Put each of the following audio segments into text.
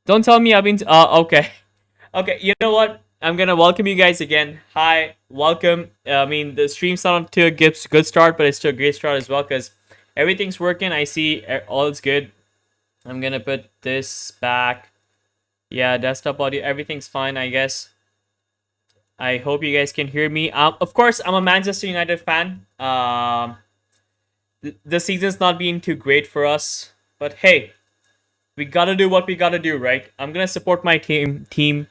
Don't tell me I've been. Okay. Okay, you know what? I'm gonna welcome you guys again. Hi, welcome. I mean, the stream's not to a good start, but it's to a great start as well because everything's working. I see all is good. I'm gonna put this back. Yeah, desktop audio, everything's fine, I guess. I hope you guys can hear me. Of course, I'm a Manchester United fan. The season's not being too great for us, but hey, we gotta do what we gotta do, right? I'm gonna support my team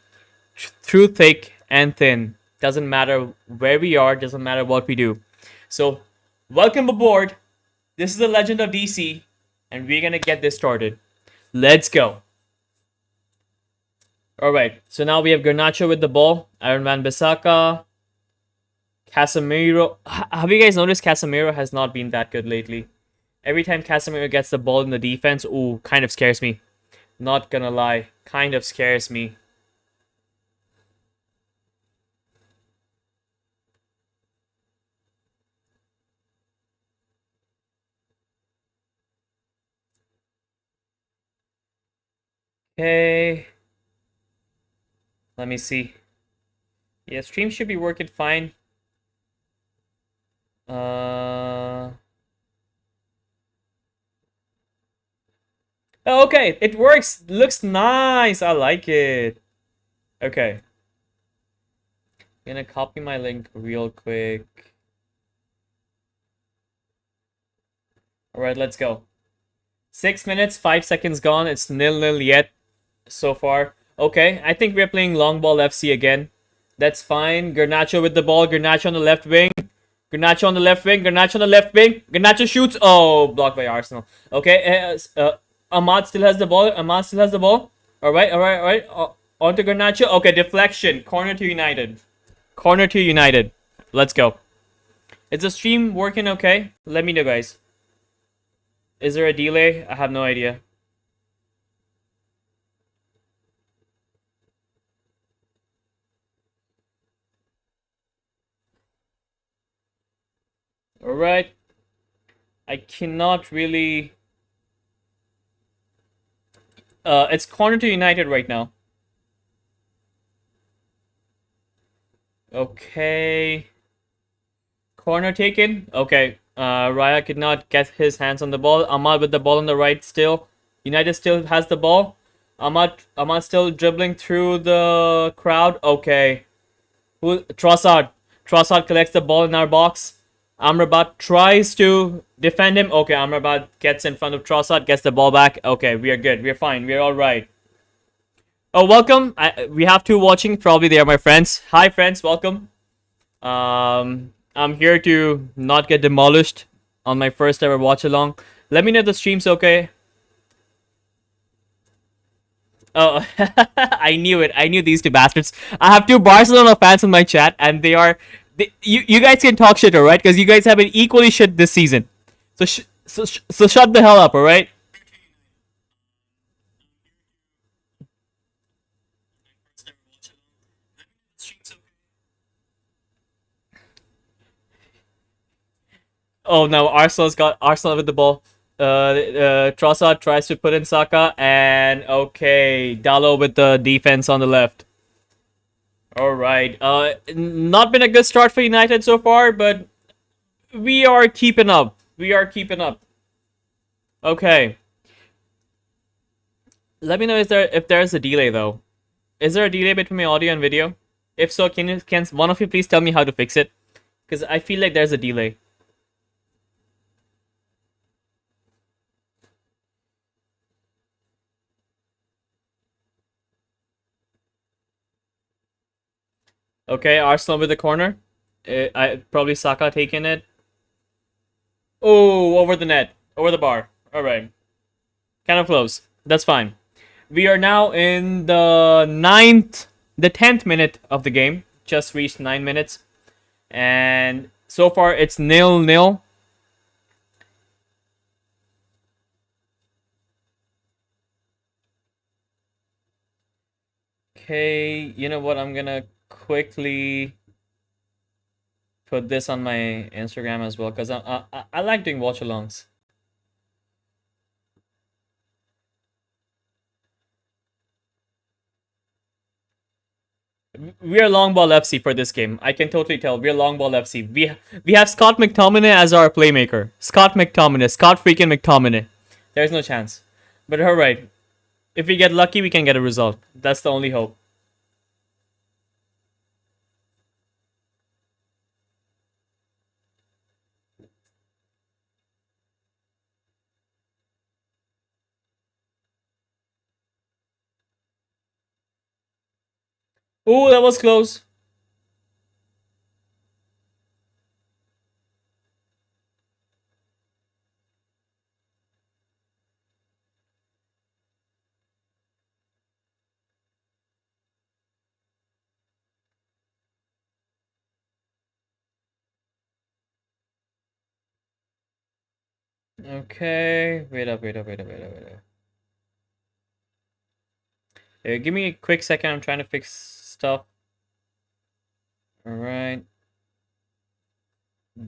through thick and thin. Doesn't matter where we are, doesn't matter what we do. So, welcome aboard. This is the Legend of DeeC, and we're gonna get this started. Let's go. Alright, so now we have Garnacho with the ball. Iron Man Bissaka. Casemiro. Have you guys noticed Casemiro has not been that good lately? Every time Casemiro gets the ball in the defense, ooh, kind of scares me. Not gonna lie, kind of scares me. Okay. Let me see. Yeah, stream should be working fine. Oh, okay, it works. Looks nice. I like it. Okay. Gonna copy my link real quick. Alright, let's go. 6 minutes, 5 seconds gone. It's 0-0 yet so far. Okay, I think we're playing long ball FC again. That's fine. Garnacho with the ball. Garnacho on the left wing. Garnacho on the left wing. Garnacho on the left wing. Garnacho shoots. Oh, blocked by Arsenal. Okay, Ahmad still has the ball. Ahmad still has the ball. Alright, alright, alright. On to Garnacho. Okay, deflection. Corner to United. Corner to United. Let's go. Is the stream working okay? Let me know, guys. Is there a delay? I have no idea. Alright. I cannot really... it's corner to United right now. Okay. Corner taken. Okay. Raya could not get his hands on the ball. Ahmad with the ball on the right still. United still has the ball. Ahmad still dribbling through the crowd. Okay. Trossard. Trossard collects the ball in our box. Amrabat tries to defend him. Okay, Amrabat gets in front of Trossard, gets the ball back. Okay, we are good. We're fine. We're all right. Oh, welcome. We have two watching. Probably they are my friends. Hi, friends. Welcome. I'm here to not get demolished on my first ever watch along. Let me know if the stream's okay. Oh, I knew it. I knew these two bastards. I have two Barcelona fans in my chat, and you guys can talk shit, alright? Because you guys have been equally shit this season. So shut the hell up, alright? Oh no, Arsenal with the ball. Trossard tries to put in Saka, and okay, Dallo with the defense on the left. All right. Not been a good start for United so far, but we are keeping up. We are keeping up. Okay. Let me know if there's a delay though. Is there a delay between my audio and video? If so, can one of you please tell me how to fix it? Because I feel like there's a delay. Okay, Arsenal with the corner. I probably Saka taking it. Oh, over the net, over the bar. All right, kind of close. That's fine. We are now in the 10th minute of the game. Just reached 9 minutes, and so far it's 0-0. Okay, you know what? I'm gonna quickly put this on my Instagram as well because I like doing watch-alongs. We are long ball FC for this game. I can totally tell. We're long ball FC. We have Scott McTominay as our playmaker. Scott McTominay. Scott freaking McTominay. There's no chance. But alright. If we get lucky, we can get a result. That's the only hope. Ooh, that was close. Okay. Wait up, wait up, wait up, wait up, wait up. Give me a quick second. I'm trying to fix stuff. Alright.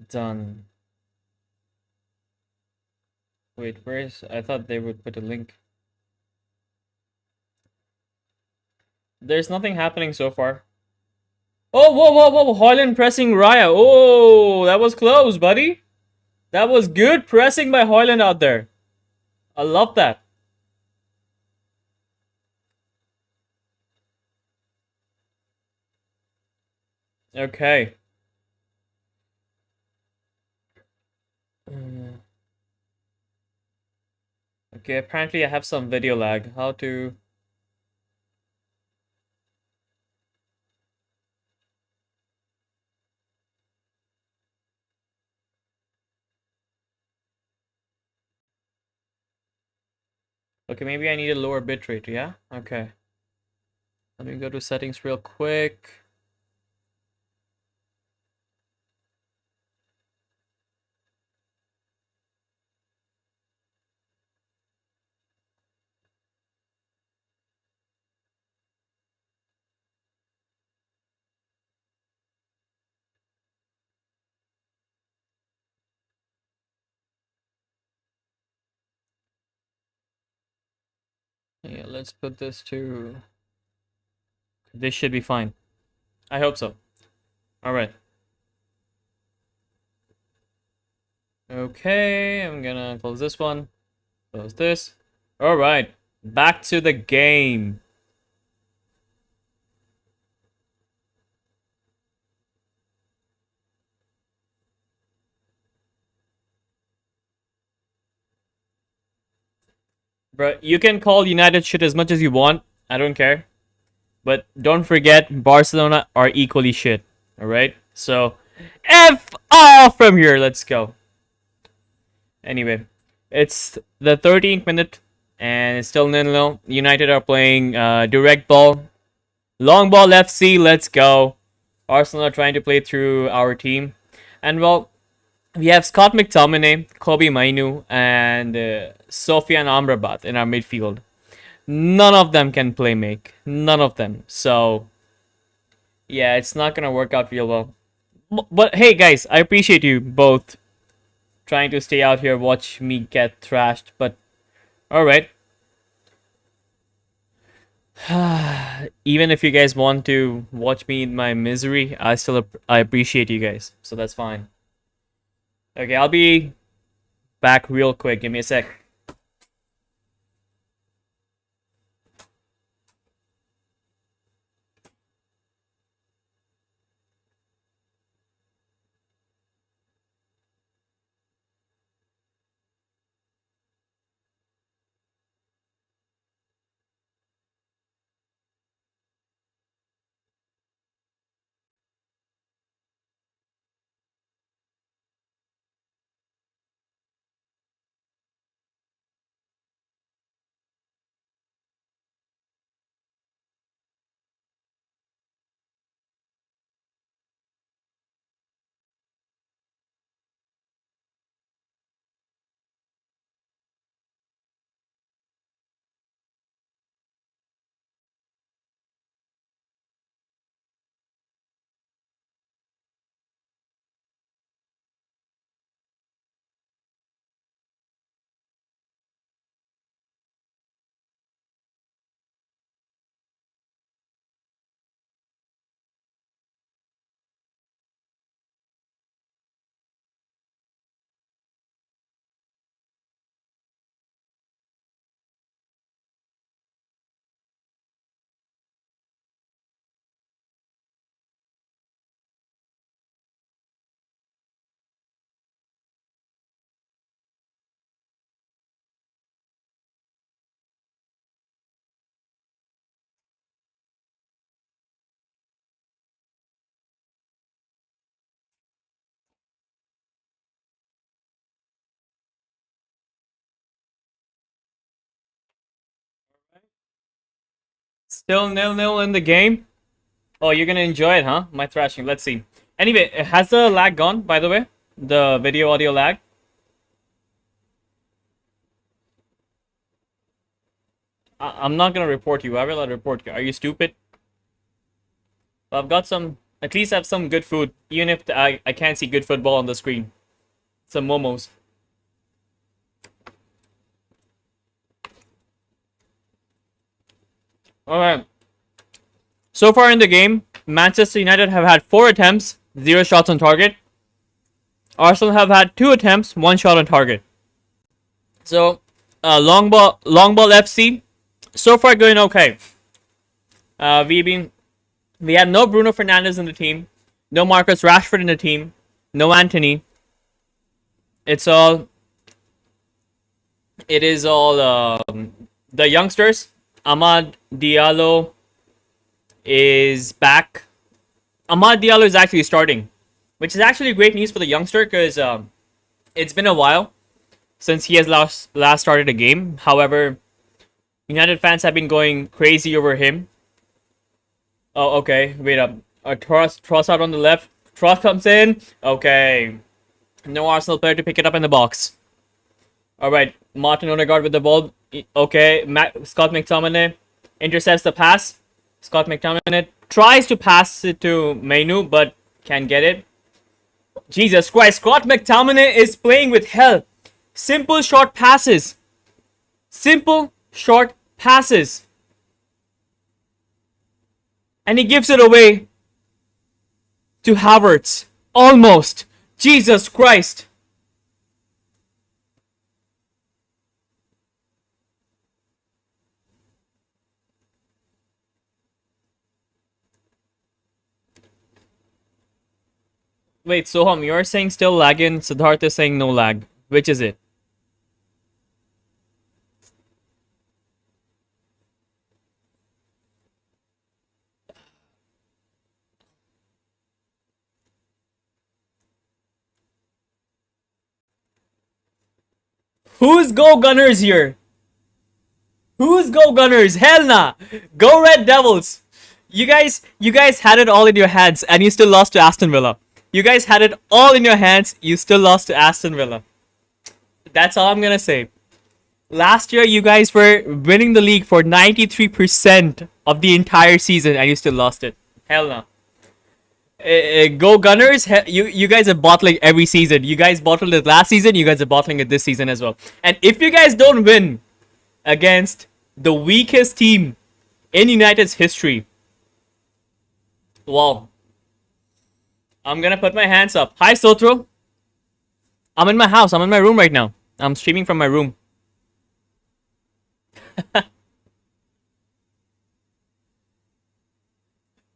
Done. Wait, where is... I thought they would put a link. There's nothing happening so far. Oh, whoa, whoa, whoa. Hoyland pressing Raya. Oh, that was close, buddy. That was good pressing by Hoyland out there. I love that. Okay. Mm. Okay, apparently I have some video lag. How to... Okay, maybe I need a lower bitrate, yeah? Okay. Let me go to settings real quick. Yeah, let's put this to... This should be fine. I hope so. Alright. Okay, I'm gonna close this one. Close this. Alright. Back to the game. Bro, you can call United shit as much as you want. I don't care. But don't forget, Barcelona are equally shit. Alright? So, F off from here. Let's go. Anyway, it's the 13th minute, and it's still 0-0. United are playing direct ball. Long ball FC, let's go. Arsenal are trying to play through our team. And well, we have Scott McTominay, Kobe Mainu, and Sofian Amrabat in our midfield. None of them can play make. None of them. So, yeah, it's not going to work out real well. But hey, guys, I appreciate you both trying to stay out here, watch me get thrashed. But, alright. Even if you guys want to watch me in my misery, I appreciate you guys. So that's fine. Okay, I'll be back real quick. Give me a sec. Still 0-0 in the game. Oh, you're gonna enjoy it, huh? My thrashing. Let's see. Anyway, has the lag gone, by the way? The video audio lag? I'm not gonna report you. I will not report you. Are you stupid? I've got some... At least I have some good food. Even if I can't see good football on the screen. Some momos. Alright. So far in the game, Manchester United have had 4 attempts, 0 shots on target. Arsenal have had 2 attempts, 1 shot on target. So, long ball FC, so far going okay. We have no Bruno Fernandes in the team, no Marcus Rashford in the team, no Anthony. It is all the youngsters. Amad Diallo is back. Amad Diallo is actually starting, which is actually great news for the youngster because it's been a while since he has last started a game. However, United fans have been going crazy over him. Oh, okay. Wait up. Tross out on the left. Tross comes in. Okay. No Arsenal player to pick it up in the box. Alright. Martin Odegaard with the ball. Okay. Scott McTominay intercepts the pass. Scott McTominay tries to pass it to Mainu, but can't get it. Jesus Christ. Scott McTominay is playing with hell. Simple short passes. Simple short passes. And he gives it away to Havertz. Almost. Jesus Christ. Wait, Soham, you're saying still lagging. Siddharth is saying no lag. Which is it? Who's Go Gunners here? Who's Go Gunners? Hell nah! Go Red Devils! You guys had it all in your hands and you still lost to Aston Villa. You guys had it all in your hands, you still lost to Aston Villa. That's all I'm gonna say. Last year, you guys were winning the league for 93% of the entire season and you still lost it. Hell no. Go Gunners, you guys are bottling every season. You guys bottled it last season, you guys are bottling it this season as well. And if you guys don't win against the weakest team in United's history, well, I'm gonna put my hands up. Hi, Sotro. I'm in my house. I'm in my room right now. I'm streaming from my room.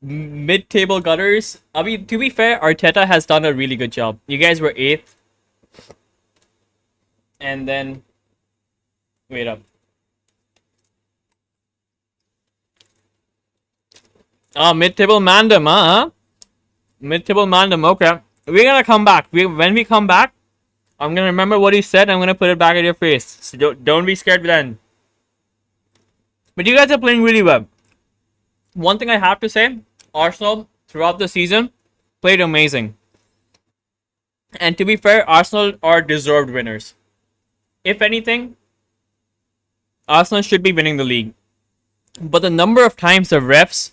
Mid-table gutters. I mean, to be fair, Arteta has done a really good job. You guys were 8th. And then... Wait up. Oh, mid-table Mandem, huh? Mid-table Mandem, okay. We're gonna come back. When we come back, I'm gonna remember what he said. I'm gonna put it back in your face. So don't be scared then. But you guys are playing really well. One thing I have to say, Arsenal, throughout the season, played amazing. And to be fair, Arsenal are deserved winners. If anything, Arsenal should be winning the league. But the number of times the refs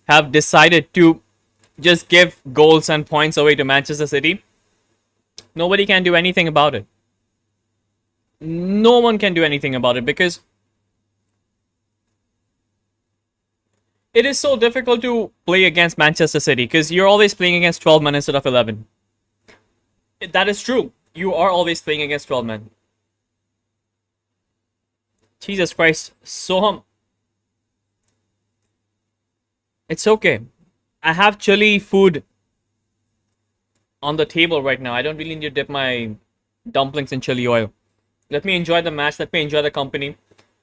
have decided to just give goals and points away to Manchester City, nobody can do anything about it. No one can do anything about it because it is so difficult to play against Manchester City because you're always playing against 12 men instead of 11. That is true. You are always playing against 12 men. Jesus Christ. Soham. It's okay. I have chili food on the table right now. I don't really need to dip my dumplings in chili oil. Let me enjoy the match. Let me enjoy the company.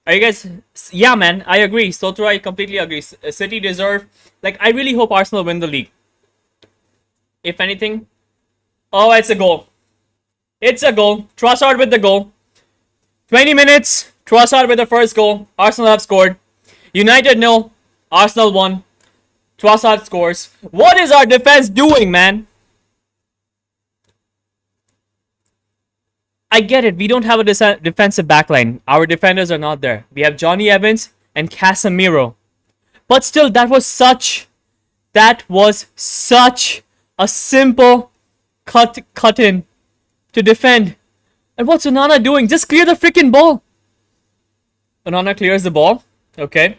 Are you guys... Yeah, man. I agree. Sotro, I completely agree. City deserve... Like, I really hope Arsenal win the league. If anything... Oh, it's a goal. It's a goal. Trossard with the goal. 20 minutes. Trossard with the first goal. Arsenal have scored. United 0. Arsenal won. Trossard scores. What is our defense doing, man? I get it. We don't have a defensive backline. Our defenders are not there. We have Johnny Evans and Casemiro. But still, that was such a simple cut in to defend. And what's Onana doing? Just clear the freaking ball. Onana clears the ball. Okay.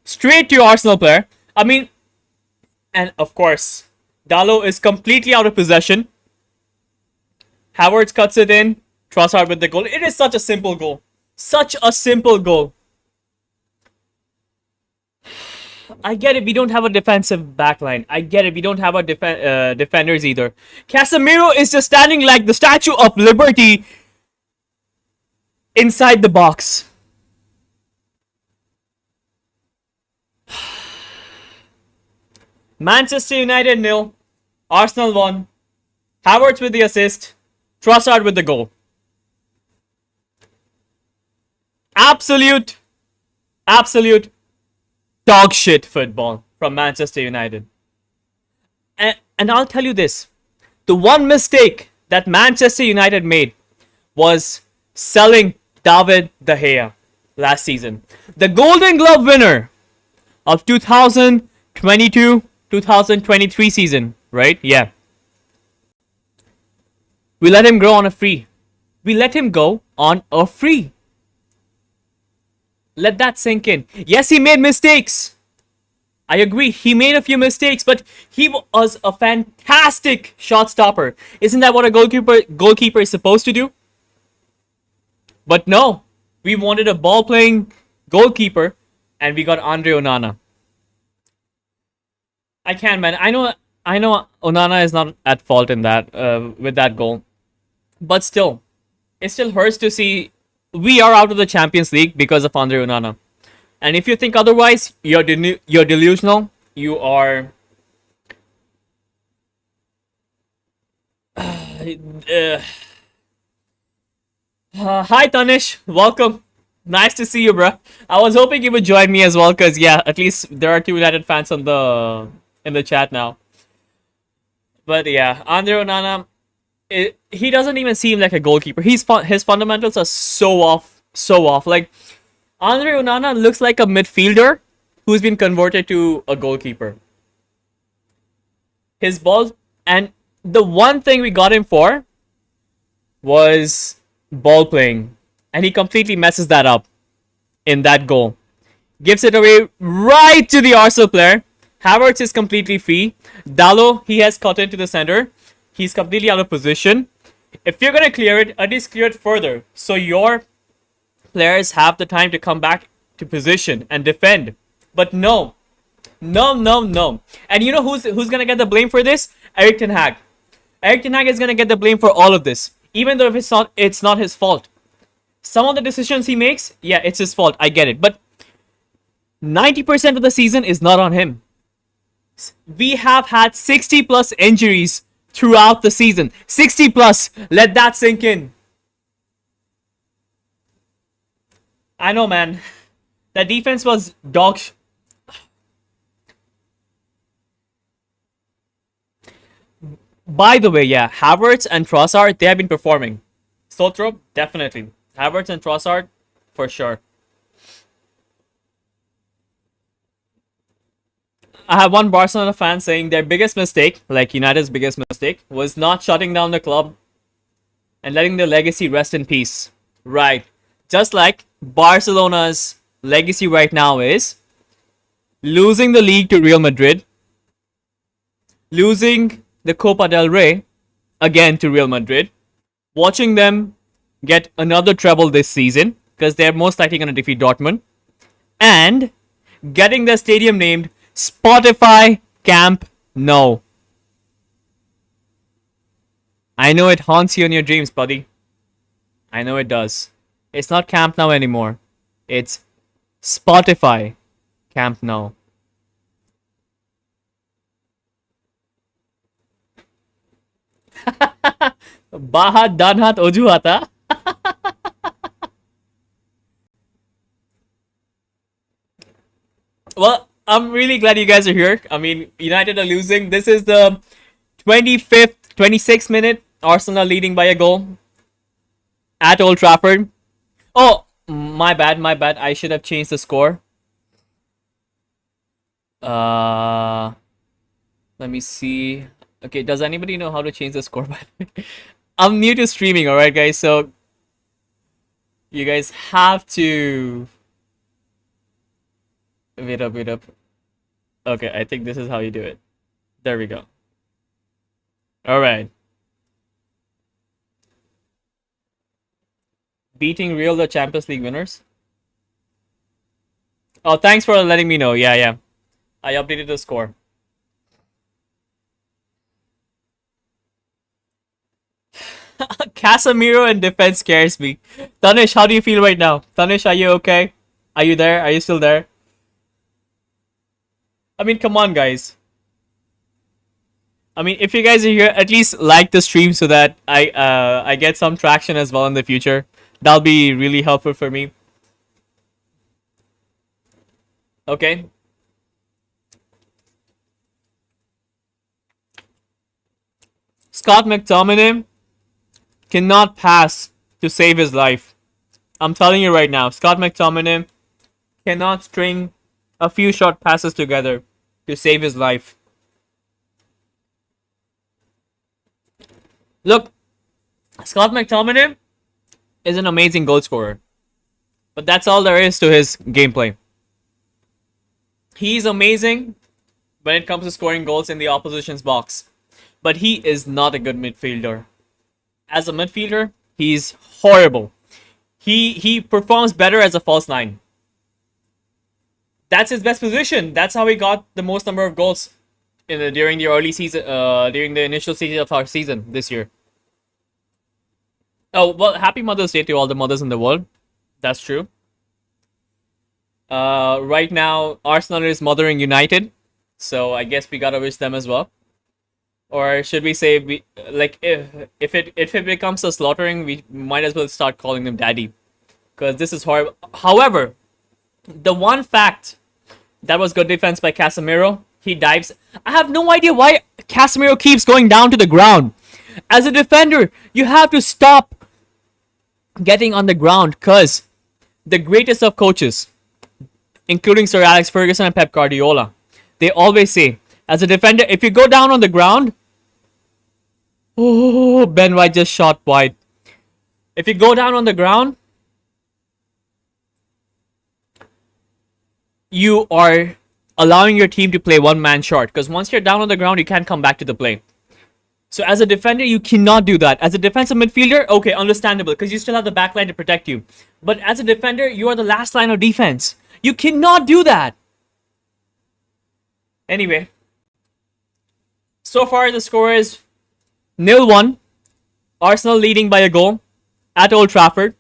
Straight to your Arsenal player. I mean, and of course, Dalot is completely out of possession. Havertz cuts it in. Trossard with the goal. It is such a simple goal. Such a simple goal. I get it. We don't have a defensive backline. I get it. We don't have a defenders either. Casemiro is just standing like the Statue of Liberty inside the box. Manchester United 0. Arsenal 1. Havertz with the assist. Trossard with the goal. Absolute dog shit football from Manchester United. And I'll tell you this. The one mistake that Manchester United made was selling David De Gea last season. The Golden Glove winner of 2022-2023 season, right? Yeah. We let him go on a free. Let that sink in. Yes, he made mistakes. I agree. He made a few mistakes, but he was a fantastic shot stopper. Isn't that what a goalkeeper is supposed to do? But no, we wanted a ball-playing goalkeeper, and we got Andre Onana. I can't, man. I know Onana is not at fault in that with that goal, but still, it still hurts to see. We are out of the Champions League because of Andre Onana. And if you think otherwise, you're delusional. You are... Hi, Tanish. Welcome. Nice to see you, bro. I was hoping you would join me as well, because, yeah, at least there are 2 United fans in the chat now. But, yeah, Andre Onana... he doesn't even seem like a goalkeeper. His fundamentals are so off. Like, Andre Onana looks like a midfielder who's been converted to a goalkeeper. His ball, and the one thing we got him for was ball playing, and he completely messes that up in that goal. Gives it away right to the Arsenal player. Havertz is completely free. Dalot, he has cut into the center. He's completely out of position. If you're going to clear it, at least clear it further, so your players have the time to come back to position and defend. But no. And you know who's going to get the blame for this? Erik ten Hag. Erik ten Hag is going to get the blame for all of this. Even though if it's not his fault. Some of the decisions he makes, yeah, it's his fault. I get it. But 90% of the season is not on him. We have had 60 plus injuries throughout the season. 60 plus. Let that sink in. I know, man. That defense was dog. By the way, yeah, Havertz and Trossard, they have been performing. Sotrop, definitely. Havertz and Trossard, for sure. I have one Barcelona fan saying their biggest mistake, like United's biggest mistake, was not shutting down the club and letting the legacy rest in peace. Right. Just like Barcelona's legacy right now is losing the league to Real Madrid, losing the Copa del Rey again to Real Madrid, watching them get another treble this season because they're most likely going to defeat Dortmund, and getting their stadium named Spotify Camp Nou. I know it haunts you in your dreams, buddy. I know it does. It's not Camp Nou anymore. It's Spotify Camp Nou. Bahat, Danhat, Ojuhata. Well, I'm really glad you guys are here. I mean, United are losing. This is the 25th, 26th minute. Arsenal leading by a goal at Old Trafford. Oh, my bad, my bad. I should have changed the score. Uh, Let me see. Okay, does anybody know how to change the score? By the way, I'm new to streaming. All right, guys. So you guys have to wait up, wait up. Okay, I think this is how you do it. There we go. All right. Beating Real, the Champions League winners. Oh, thanks for letting me know. Yeah, yeah. I updated the score. Casemiro in defense scares me. Tanish, how do you feel right now? Tanish, are you okay? Are you there? Are you still there? I mean, come on, guys. I mean, if you guys are here, at least like the stream so that I get some traction as well in the future. That'll be really helpful for me. Okay. Scott McTominay cannot pass to save his life. I'm telling you right now, Scott McTominay cannot string a few short passes together to save his life. Look, Scott McTominay is an amazing goal scorer, but that's all there is to his gameplay. He's amazing when it comes to scoring goals in the opposition's box, but he is not a good midfielder. As a midfielder, he's horrible. He performs better as a false nine. That's his best position. That's how he got the most number of goals during the early season, during the initial stages of our season this year. Oh well, happy Mother's Day to all the mothers in the world. That's true. Right now, Arsenal is mothering United, so I guess we gotta wish them as well. Or should we say, like, if it becomes a slaughtering, we might as well start calling them daddy, because this is horrible. However, the one fact that was good defense by Casemiro, he dives. I have no idea why Casemiro keeps going down to the ground. As a defender, you have to stop getting on the ground, because the greatest of coaches, including Sir Alex Ferguson and Pep Guardiola, they always say, as a defender, if you go down on the ground, oh, Ben White just shot wide. If you go down on the ground, you are allowing your team to play one man short, because once you're down on the ground, you can't come back to the play. So as a defender, you cannot do that. As a defensive midfielder, okay, understandable, because you still have the back line to protect you. But as a defender, you are the last line of defense. You cannot do that. Anyway, so far the score is 0-1. Arsenal leading by a goal at Old Trafford.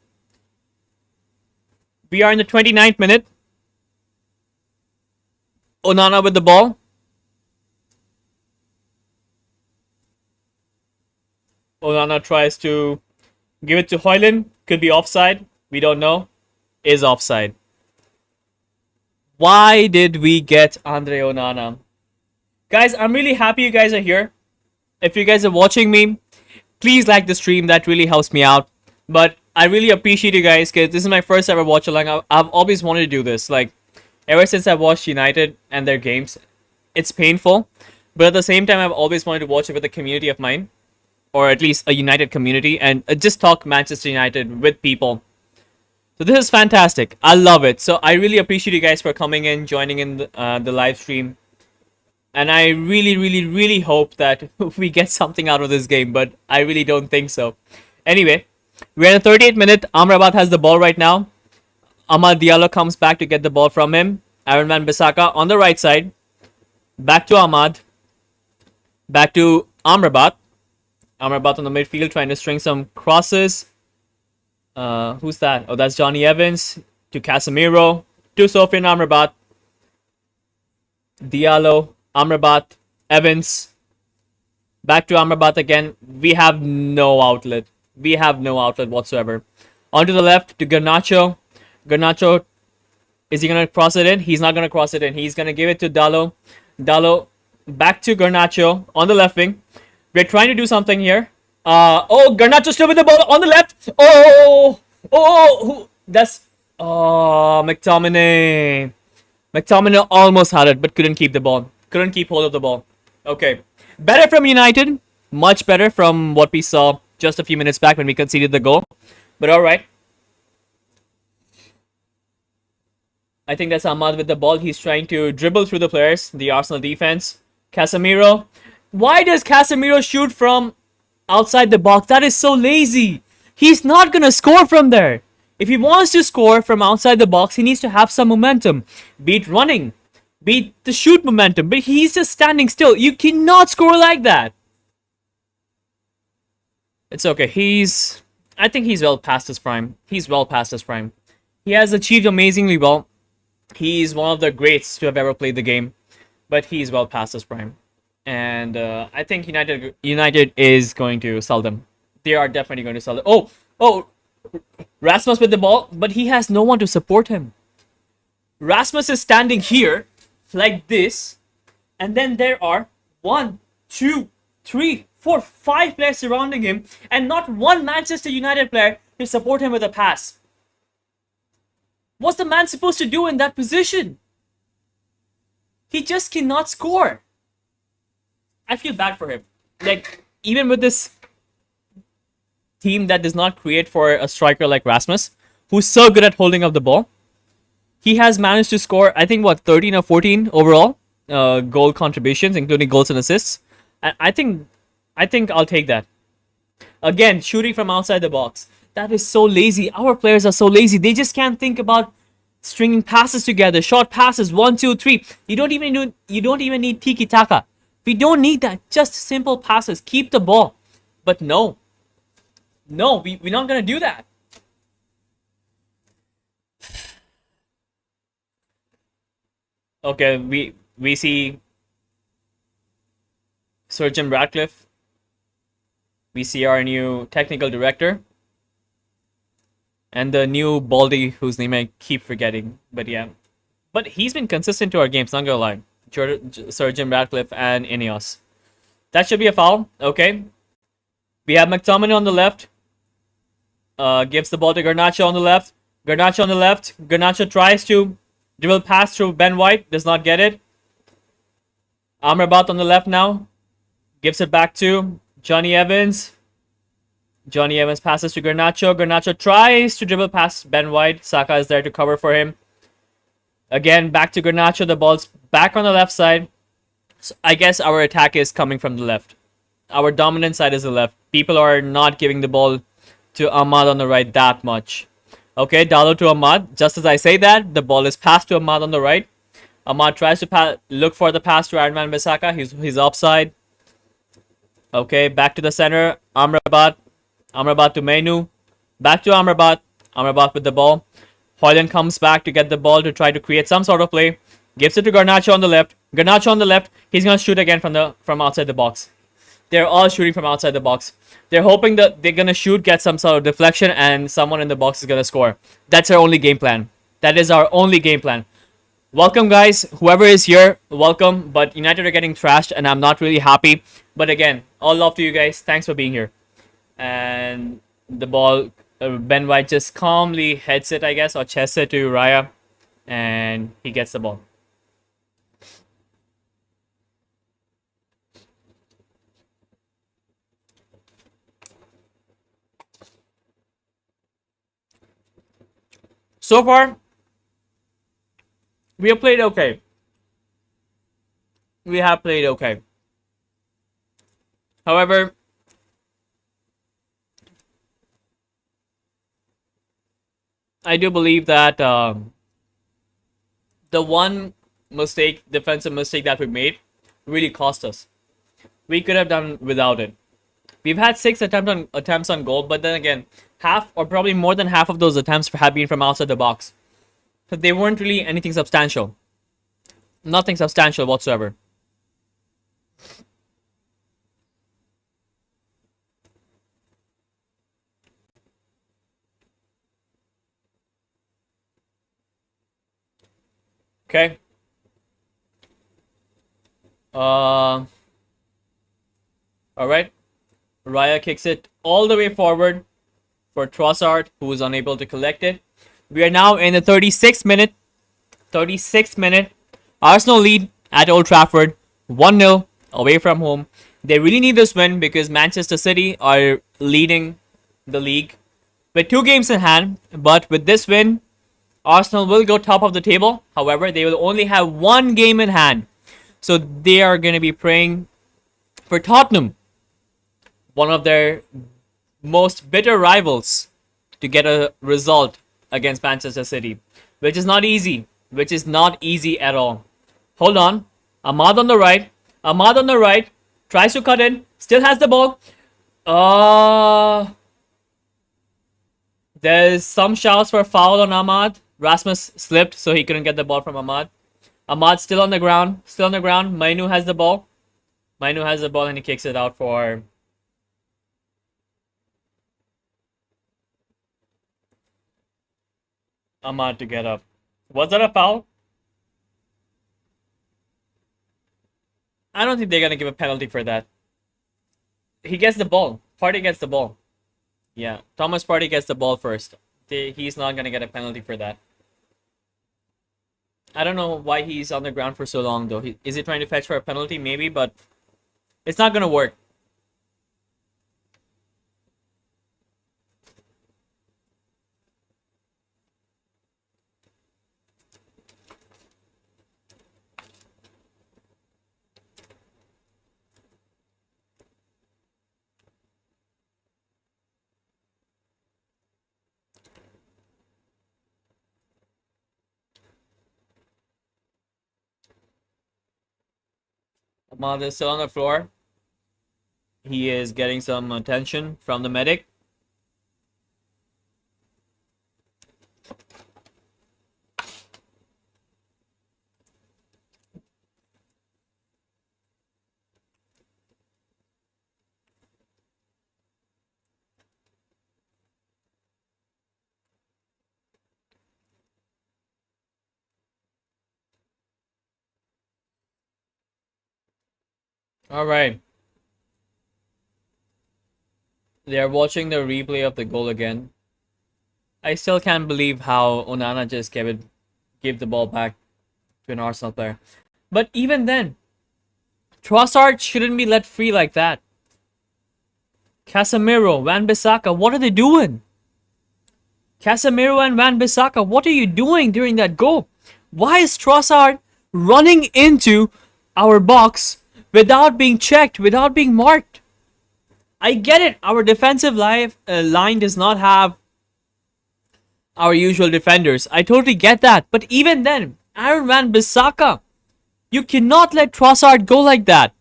We are in the 29th minute. Onana with the ball. Onana tries to give it to Højlund. Could be offside. We don't know. Is offside. Why did we get Andre Onana? Guys, I'm really happy you guys are here. If you guys are watching me, please like the stream. That really helps me out. But I really appreciate you guys, because this is my first ever watch along. I've always wanted to do this. Like, ever since I watched United and their games, it's painful. But at the same time, I've always wanted to watch it with a community of mine, or at least a United community, and just talk Manchester United with people. So this is fantastic. I love it. So I really appreciate you guys for coming in, joining in the live stream. And I really, really, really hope that we get something out of this game, but I really don't think so. Anyway, we're in the 38th minute. Amrabat has the ball right now. Amad Diallo comes back to get the ball from him. Aaron Wan-Bissaka on the right side. Back to Amad. Back to Amrabat. Amrabat on the midfield trying to string some crosses. Who's that? Oh, that's Johnny Evans to Casemiro to Sofian Amrabat. Diallo, Amrabat, Evans. Back to Amrabat again. We have no outlet. We have no outlet whatsoever. Onto the left to Garnacho. Garnacho Is he gonna cross it in? He's not gonna cross it in. He's gonna give it to Dalo. Dalo back to Garnacho on the left wing. We're trying to do something here. Oh, Garnacho still with the ball on the left. That's McTominay. McTominay almost had it, but couldn't keep the ball. Couldn't keep hold of the ball. Okay, better from United. Much better from what we saw just a few minutes back when we conceded the goal. But all right. I think that's Ahmad with the ball. He's trying to dribble through the players, the Arsenal defense. Casemiro. Why does Casemiro shoot from outside the box? That is so lazy. He's not going to score from there. If he wants to score from outside the box, he needs to have some momentum. Be it running, be it the shoot momentum. But he's just standing still. You cannot score like that. It's okay. I think he's well past his prime. He's well past his prime. He has achieved amazingly well. He's one of the greats to have ever played the game, but he's well past his prime. And I think United is going to sell them. They are definitely going to sell them. Oh, Rasmus with the ball, but he has no one to support him. Rasmus is standing here like this, and then there are 1, 2, 3, 4, 5 players surrounding him, and not one Manchester United player to support him with a pass. What's the man supposed to do in that position? He just cannot score. I feel bad for him. Like, even with this team that does not create for a striker like Rasmus, who's so good at holding up the ball, he has managed to score, I think, 13 or 14 overall goal contributions, including goals and assists. I think I'll take that. Again, shooting from outside the box. That is so lazy. Our players are so lazy. They just can't think about stringing passes together, short passes, 1, 2, 3. You don't even need tiki taka. We don't need that. Just simple passes. Keep the ball. But no, we're not gonna do that. Okay, we see Sir Jim Ratcliffe. We see our new technical director. And the new Baldy, whose name I keep forgetting. But yeah. But he's been consistent to our games, not gonna lie. Sir Jim Ratcliffe and Ineos. That should be a foul. Okay. We have McTominay on the left. Gives the ball to Garnacho on the left. Garnacho on the left. Garnacho tries to dribble pass through Ben White. Does not get it. Amrabat on the left now. Gives it back to Johnny Evans. Johnny Evans passes to Garnacho. Garnacho tries to dribble past Ben White. Saka is there to cover for him. Again, back to Garnacho. The ball's back on the left side. So I guess our attack is coming from the left. Our dominant side is the left. People are not giving the ball to Ahmad on the right that much. Okay, Dalo to Ahmad. Just as I say that, the ball is passed to Ahmad on the right. Ahmad tries to look for the pass to Ironman Bissaka. He's offside. Okay, back to the center. Amrabat. Amrabat to Mainu. Back to Amrabat. Amrabat with the ball. Højlund comes back to get the ball to try to create some sort of play. Gives it to Garnacho on the left. Garnacho on the left. He's going to shoot again from outside the box. They're all shooting from outside the box. They're hoping that they're going to shoot, get some sort of deflection, and someone in the box is going to score. That's our only game plan. That is our only game plan. Welcome, guys. Whoever is here, welcome. But United are getting trashed, and I'm not really happy. But again, all love to you guys. Thanks for being here. And the ball, Ben White just calmly heads it, I guess, or chests it to Raya, and he gets the ball. So far, we have played okay. We have played okay. However, I do believe that the one defensive mistake that we made really cost us. We could have done without it. We've had 6 attempts on goal, but then again, half or probably more than half of those attempts have been from outside the box. So they weren't really anything substantial. Nothing substantial whatsoever. Okay. All right. Raya kicks it all the way forward for Trossard, who is unable to collect it. We are now in the 36th minute. 36th minute. Arsenal lead at Old Trafford, 1-0 away from home. They really need this win because Manchester City are leading the league with 2 games in hand. But with this win, Arsenal will go top of the table. However, they will only have 1 game in hand. So they are going to be praying for Tottenham, one of their most bitter rivals, to get a result against Manchester City, which is not easy. Which is not easy at all. Hold on. Ahmad on the right. Ahmad on the right. Tries to cut in. Still has the ball. There's some shouts for a foul on Ahmad. Rasmus slipped, so he couldn't get the ball from Ahmad. Ahmad still on the ground. Still on the ground. Mainu has the ball. Mainu has the ball and he kicks it out for Ahmad to get up. Was that a foul? I don't think they're gonna give a penalty for that. He gets the ball. Partey gets the ball. Yeah, Thomas Partey gets the ball first. He's not gonna get a penalty for that. I don't know why he's on the ground for so long though. Is he trying to fetch for a penalty? Maybe, but it's not gonna work. Ahmad is still on the floor. He is getting some attention from the medic. All right. They are watching the replay of the goal again. I still can't believe how Onana just gave the ball back to an Arsenal player. But even then, Trossard shouldn't be let free like that. Casemiro, Wan-Bissaka, what are they doing? Casemiro and Wan-Bissaka, what are you doing during that goal? Why is Trossard running into our box without being checked, without being marked? I get it. Our defensive line does not have our usual defenders. I totally get that. But even then, Aaron Wan-Bissaka, you cannot let Trossard go like that.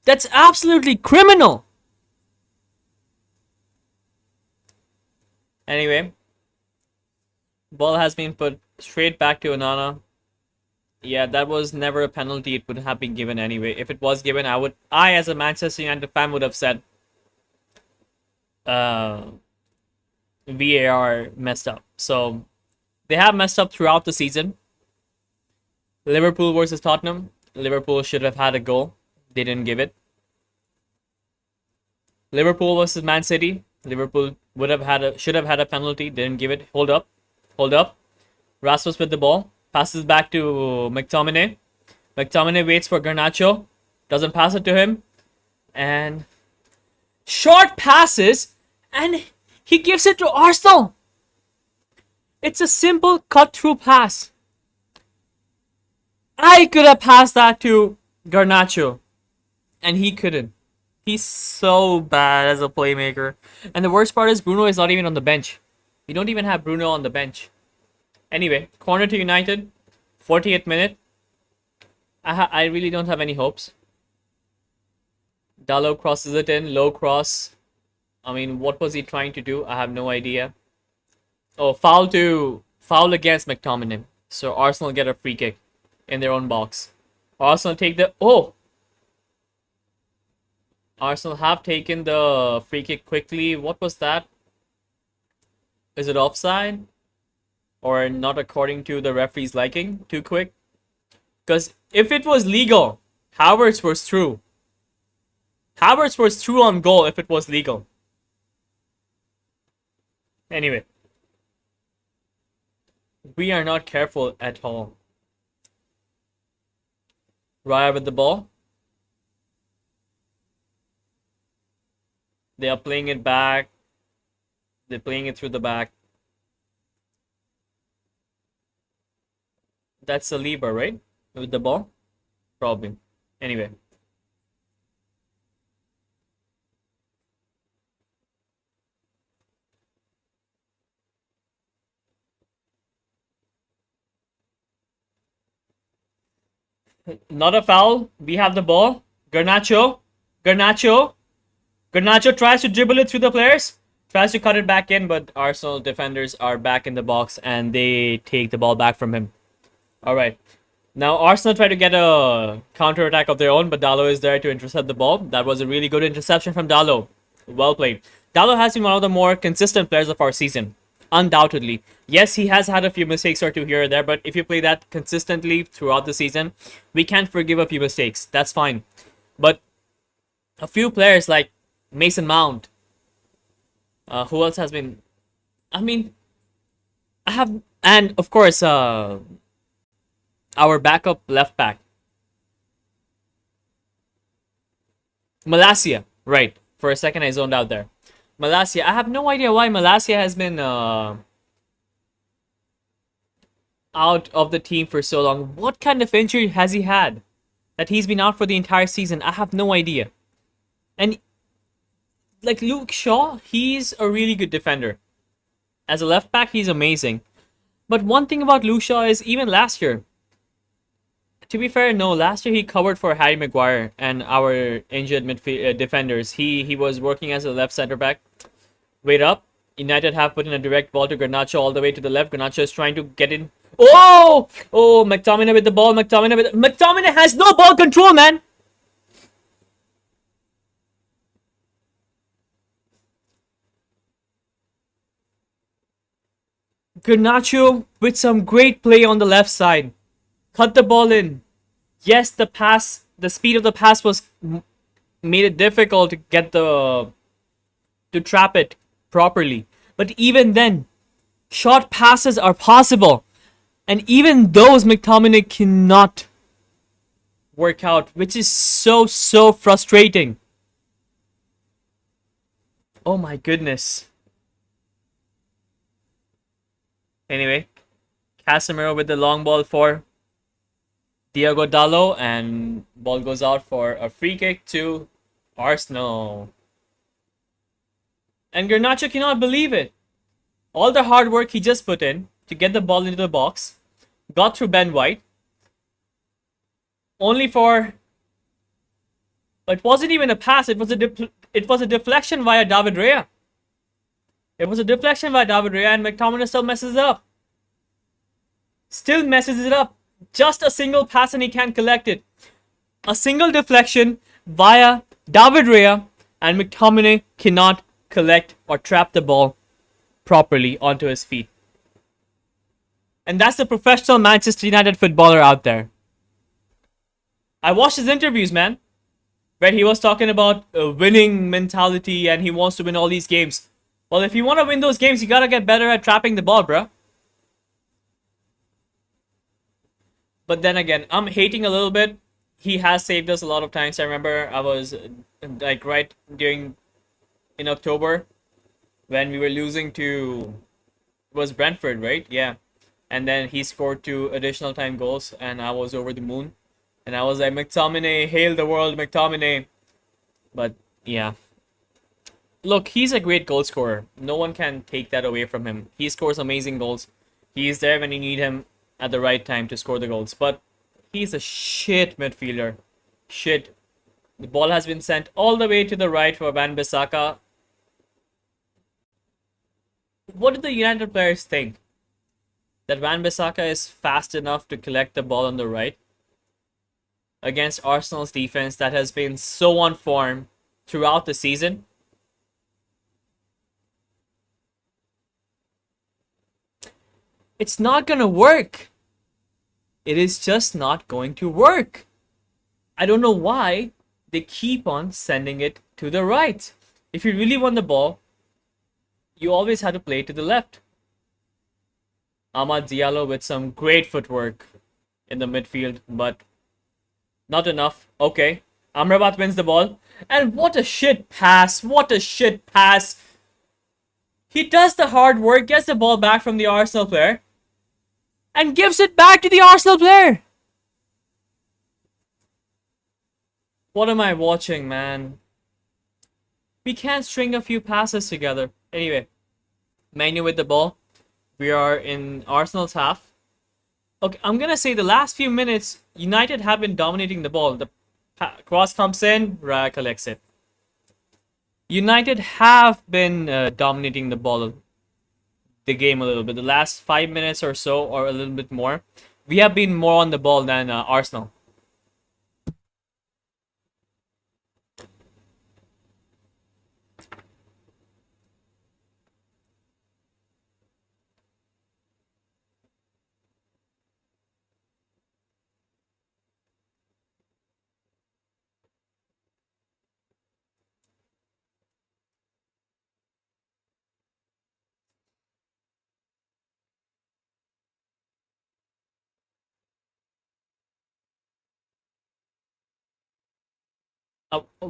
That's absolutely criminal. Anyway, ball has been put straight back to Onana. Yeah, that was never a penalty. It would have been given anyway. If it was given, I as a Manchester United fan would have said VAR messed up. So they have messed up throughout the season. Liverpool versus Tottenham. Liverpool should have had a goal. They didn't give it. Liverpool versus Man City. Liverpool should have had a penalty. Didn't give it. Hold up. Rasmus with the ball. Passes back to McTominay. McTominay waits for Garnacho. Doesn't pass it to him. And short passes. And he gives it to Arsenal. It's a simple cut-through pass. I could have passed that to Garnacho. And he couldn't. He's so bad as a playmaker. And the worst part is Bruno is not even on the bench. We don't even have Bruno on the bench. Anyway, corner to United, 40th minute. I really don't have any hopes. Dalot crosses it in, low cross. I mean, what was he trying to do? I have no idea. Oh, foul against McTominay. So Arsenal get a free kick in their own box. Arsenal take the... Oh! Arsenal have taken the free kick quickly. What was that? Is it offside? or not according to the referee's liking, too quick. Because if it was legal, Havertz was through. Havertz was through on goal if it was legal. Anyway, we are not careful at all. Raya with the ball. They are playing it back. They're playing it through the back. That's Saliba, right? With the ball? Probably. Anyway. Not a foul. We have the ball. Garnacho. Garnacho. Garnacho tries to dribble it through the players. Tries to cut it back in, but Arsenal defenders are back in the box and they take the ball back from him. Alright. Now Arsenal try to get a counter-attack of their own, but Dalot is there to intercept the ball. That was a really good interception from Dalot. Well played. Dalot has been one of the more consistent players of our season. Undoubtedly. Yes, he has had a few mistakes or two here or there, but if you play that consistently throughout the season, we can't forgive a few mistakes. That's fine. But a few players like Mason Mount, who else has been... I mean, I have... And, of course, our backup left back. Malacia. Right. For a second, I zoned out there. Malacia. I have no idea why Malacia has been out of the team for so long. What kind of injury has he had that he's been out for the entire season? I have no idea. And like Luke Shaw, he's a really good defender. As a left back, he's amazing. But one thing about Luke Shaw is even last year, to be fair, no, last year he covered for Harry Maguire and our injured midfield defenders. He was working as a left center back. Wait up. United have put in a direct ball to Garnacho all the way to the left. Garnacho is trying to get in. Oh! Oh, McTominay with the ball. McTominay has no ball control, man! Garnacho with some great play on the left side. Cut the ball in. Yes, the speed of the pass made it difficult to get to trap it properly. But even then, short passes are possible. And even those McTominay cannot work out, which is so frustrating. Oh my goodness. Anyway, Casemiro with the long ball for Diogo Dalot, and ball goes out for a free kick to Arsenal. And Garnacho cannot believe it. All the hard work he just put in to get the ball into the box, got through Ben White, only for... It wasn't even a pass, it was a deflection via David Raya. It was a deflection by David Raya, and McTominay still messes it up. Still messes it up. Just a single pass and he can't collect it. A single deflection via David Raya, and McTominay cannot collect or trap the ball properly onto his feet. And that's the professional Manchester United footballer out there. I watched his interviews, man, where he was talking about a winning mentality and he wants to win all these games. Well, if you want to win those games, you gotta get better at trapping the ball, bruh. But then again, I'm hating a little bit. He has saved us a lot of times. I remember I was like right during in October when we were losing to, it was Brentford, right? Yeah. And then he scored 2 additional time goals and I was over the moon. And I was like, McTominay, hail the world, McTominay. But yeah. Look, he's a great goal scorer. No one can take that away from him. He scores amazing goals. He's there when you need him at the right time to score the goals. But he's a shit midfielder. Shit. The ball has been sent all the way to the right for Wan-Bissaka. What do the United players think? That Wan-Bissaka is fast enough to collect the ball on the right against Arsenal's defense that has been so on form throughout the season? It's not gonna work. It is just not going to work. I don't know why they keep on sending it to the right. If you really want the ball, you always have to play to the left. Amad Diallo with some great footwork in the midfield, but not enough. Okay. Amrabat wins the ball. And what a shit pass. What a shit pass. He does the hard work, gets the ball back from the Arsenal player, and gives it back to the Arsenal player. What am I watching, man? We can't string a few passes together. Anyway, Man U with the ball. We are in Arsenal's half. Okay, I'm gonna say the last few minutes, United have been dominating the ball. The cross comes in, Raya collects it. United have been dominating the game a little bit. The last 5 minutes or so, or a little bit more, we have been more on the ball than Arsenal.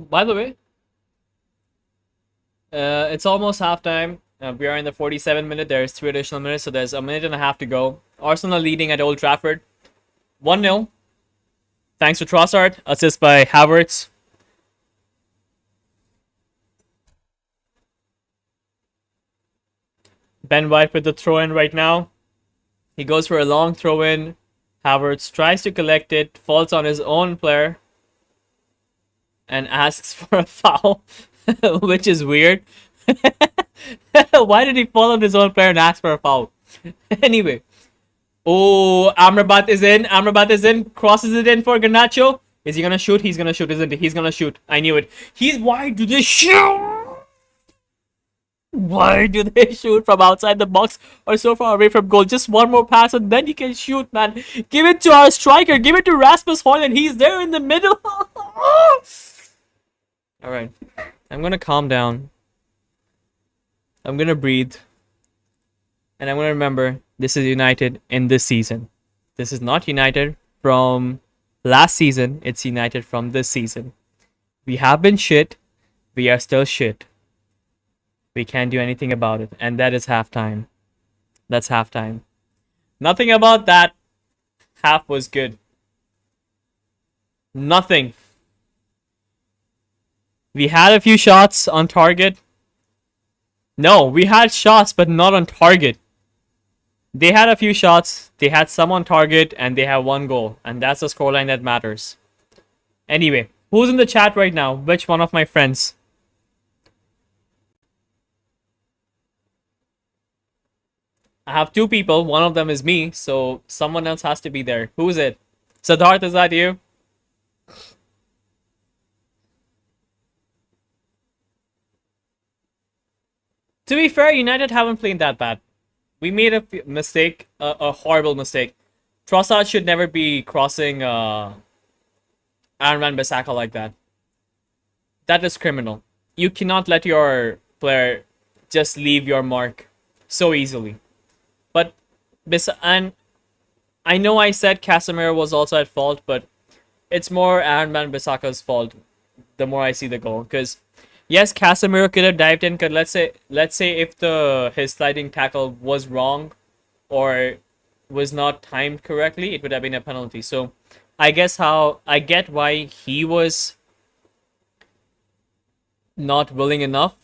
By the way, it's almost halftime. We are in the 47 minute. There's 3 additional minutes, so there's a minute and a half to go. Arsenal leading at Old Trafford. 1-0. Thanks to Trossard. Assist by Havertz. Ben White with the throw-in right now. He goes for a long throw-in. Havertz tries to collect it. Falls on his own player. And asks for a foul. Which is weird. Why did he fall on his own player and ask for a foul? Anyway. Oh, Amrabat is in. Amrabat is in. Crosses it in for Garnacho. Is he gonna shoot? He's gonna shoot, isn't he? He's gonna shoot. I knew it. Why do they shoot? Why do they shoot from outside the box or so far away from goal? Just one more pass and then you can shoot, man. Give it to our striker. Give it to Rasmus Højlund. He's there in the middle. Alright. I'm gonna calm down. I'm gonna breathe. And I'm gonna remember, this is United in this season. This is not United from last season. It's United from this season. We have been shit. We are still shit. We can't do anything about it. And that is halftime. That's halftime. Nothing about that half was good. Nothing. We had a few shots on target. No, we had shots, but not on target. They had a few shots, they had some on target, and they have 1 goal. And that's the scoreline that matters. Anyway, who's in the chat right now? Which one of my friends? I have 2 people. One of them is me, so someone else has to be there. Who is it? Siddharth, is that you? To be fair, United haven't played that bad. We made a mistake, a horrible mistake. Trossard should never be crossing Aaron Wan-Bissaka like that. That is criminal. You cannot let your player just leave your mark so easily. But and I know I said Casemiro was also at fault, but it's more Aaron Wan-Bissaka's fault the more I see the goal. Because yes, Casemiro could have dived in. Cause let's say if his sliding tackle was wrong or was not timed correctly, it would have been a penalty. So I get why he was not willing enough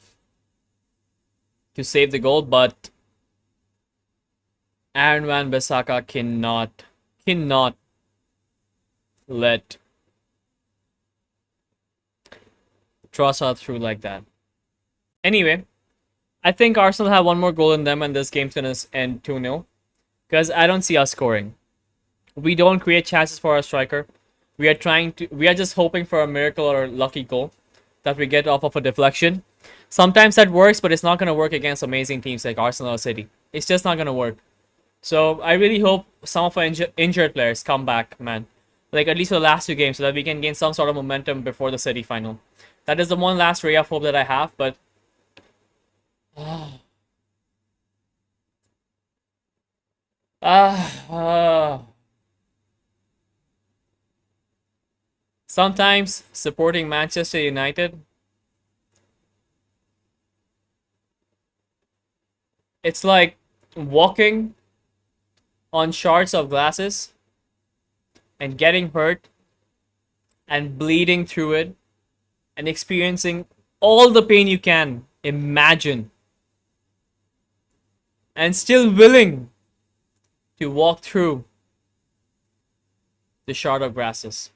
to save the goal, but Aaron Wan-Bissaka cannot let Trossard through like that. Anyway, I think Arsenal have 1 more goal in them and this game's gonna end 2-0. Because I don't see us scoring. We don't create chances for our striker. We are just hoping for a miracle or a lucky goal that we get off of a deflection. Sometimes that works, but it's not gonna work against amazing teams like Arsenal or City. It's just not gonna work. So I really hope some of our injured players come back, man. Like at least for the last two games, so that we can gain some sort of momentum before the city final. That is the one last ray of hope that I have, but uh, sometimes supporting Manchester United, it's like walking on shards of glasses and getting hurt and bleeding through it and experiencing all the pain you can imagine and still willing to walk through the shard of grasses.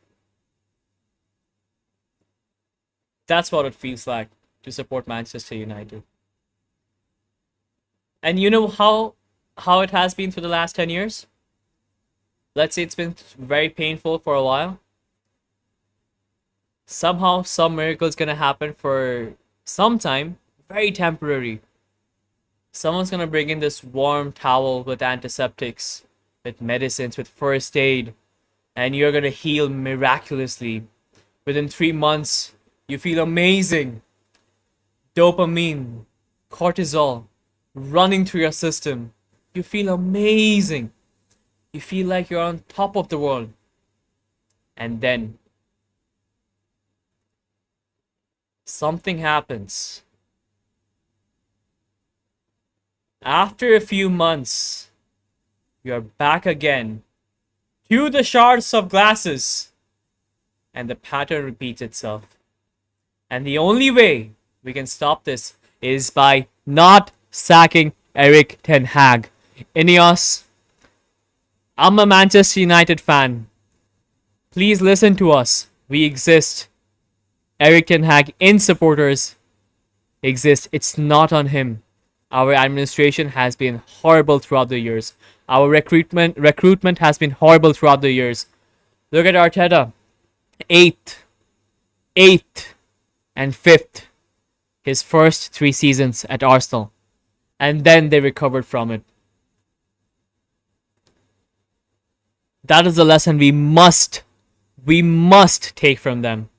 That's what it feels like to support Manchester United. And you know how it has been for the last 10 years? Let's say it's been very painful for a while. Somehow some miracle is gonna happen for some time, very temporary. Someone's gonna bring in this warm towel with antiseptics, with medicines, with first aid, and you're gonna heal miraculously. Within 3 months, you feel amazing. Dopamine, cortisol, running through your system. You feel amazing. You feel like you're on top of the world. And then something happens. After a few months, you're back again to the shards of glasses. And the pattern repeats itself. And the only way we can stop this is by not sacking Erik ten Hag. Ineos, I'm a Manchester United fan. Please listen to us. We exist. Erik ten Hag in supporters exist. It's not on him. Our administration has been horrible throughout the years. Our recruitment has been horrible throughout the years. Look at Arteta. Eighth, and fifth. His first 3 seasons at Arsenal. And then they recovered from it. That is the lesson we must take from them.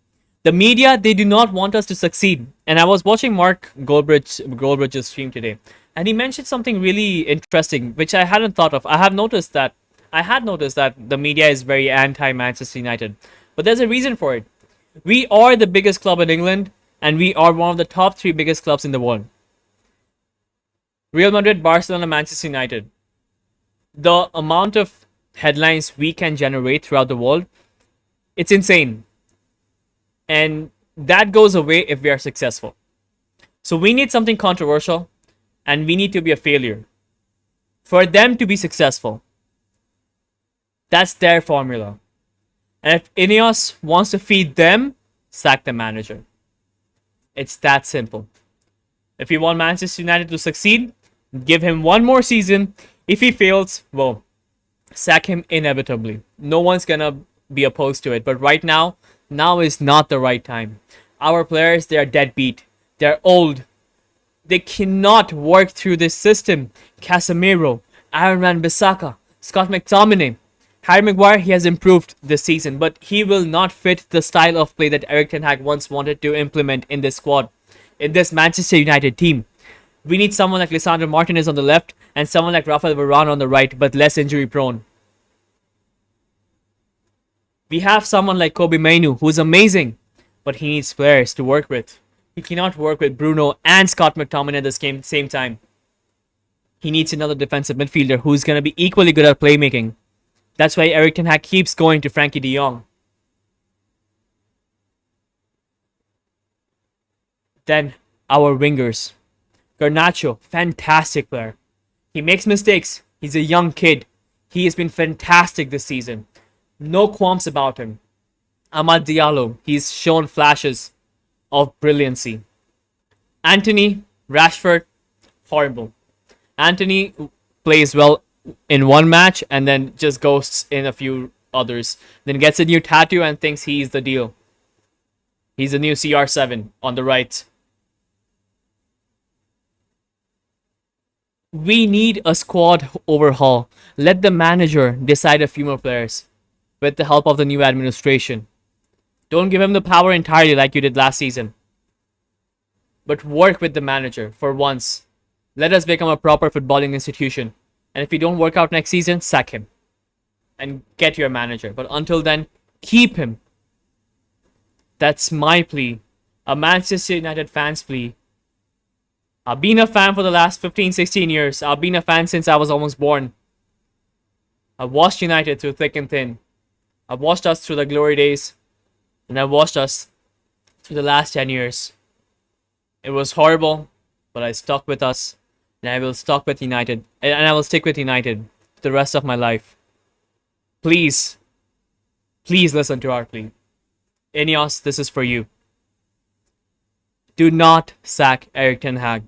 The media, they do not want us to succeed. And I was watching Mark Goldbridge's stream today, and he mentioned something really interesting, which I hadn't thought of. I had noticed that the media is very anti-Manchester United. But there's a reason for it. We are the biggest club in England, and we are one of the top 3 biggest clubs in the world. Real Madrid, Barcelona, Manchester United. The amount of headlines we can generate throughout the world, it's insane. And that goes away if we are successful. So we need something controversial, and we need to be a failure for them to be successful. That's their formula. And if Ineos wants to feed them, sack the manager. It's that simple. If you want Manchester United to succeed, give him one more season. If he fails, well, sack him inevitably. No one's gonna be opposed to it. But right now is not the right time. Our players, they are deadbeat. They're old. They cannot work through this system. Casemiro, Aaron Wan-Bissaka, Scott McTominay, Harry Maguire, he has improved this season, but he will not fit the style of play that Erik ten Hag once wanted to implement in this squad, in this Manchester United team. We need someone like Lisandro Martinez on the left and someone like Rafael Varane on the right, but less injury prone. We have someone like Kobe Mainoo, who's amazing, but he needs players to work with. He cannot work with Bruno and Scott McTominay at the same time. He needs another defensive midfielder who's going to be equally good at playmaking. That's why Erik ten Hag keeps going to Frankie de Jong. Then, our wingers. Garnacho, fantastic player. He makes mistakes. He's a young kid. He has been fantastic this season. No qualms about him. Amad Diallo, he's shown flashes of brilliancy. Anthony, Rashford, horrible. Anthony plays well in one match and then just ghosts in a few others. Then gets a new tattoo and thinks he's the deal. He's the new CR7 on the right. We need a squad overhaul. Let the manager decide a few more players with the help of the new administration. Don't give him the power entirely like you did last season, but work with the manager for once. Let us become a proper footballing institution. And if he don't work out next season, sack him and get your manager. But until then, keep him. That's my plea. A Manchester United fan's plea. I've been a fan for the last 15, 16 years. I've been a fan since I was almost born. I've watched United through thick and thin. I've watched us through the glory days. And I've watched us through the last 10 years. It was horrible, but I stuck with us. And I will stuck with United. And I will stick with United the rest of my life. Please, please listen to our plea. Ineos, this is for you. Do not sack Erik ten Hag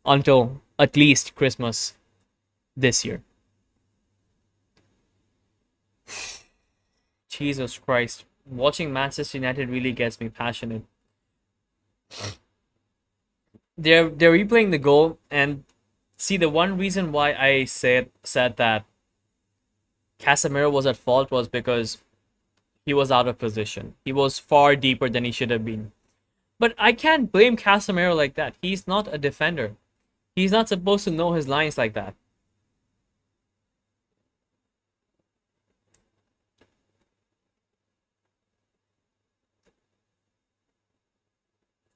until at least Christmas this year. Jesus Christ. Watching Manchester United really gets me passionate. They're replaying the goal, and see, the one reason why I said that Casemiro was at fault was because he was out of position. He was far deeper than he should have been. But I can't blame Casemiro like that. He's not a defender. He's not supposed to know his lines like that.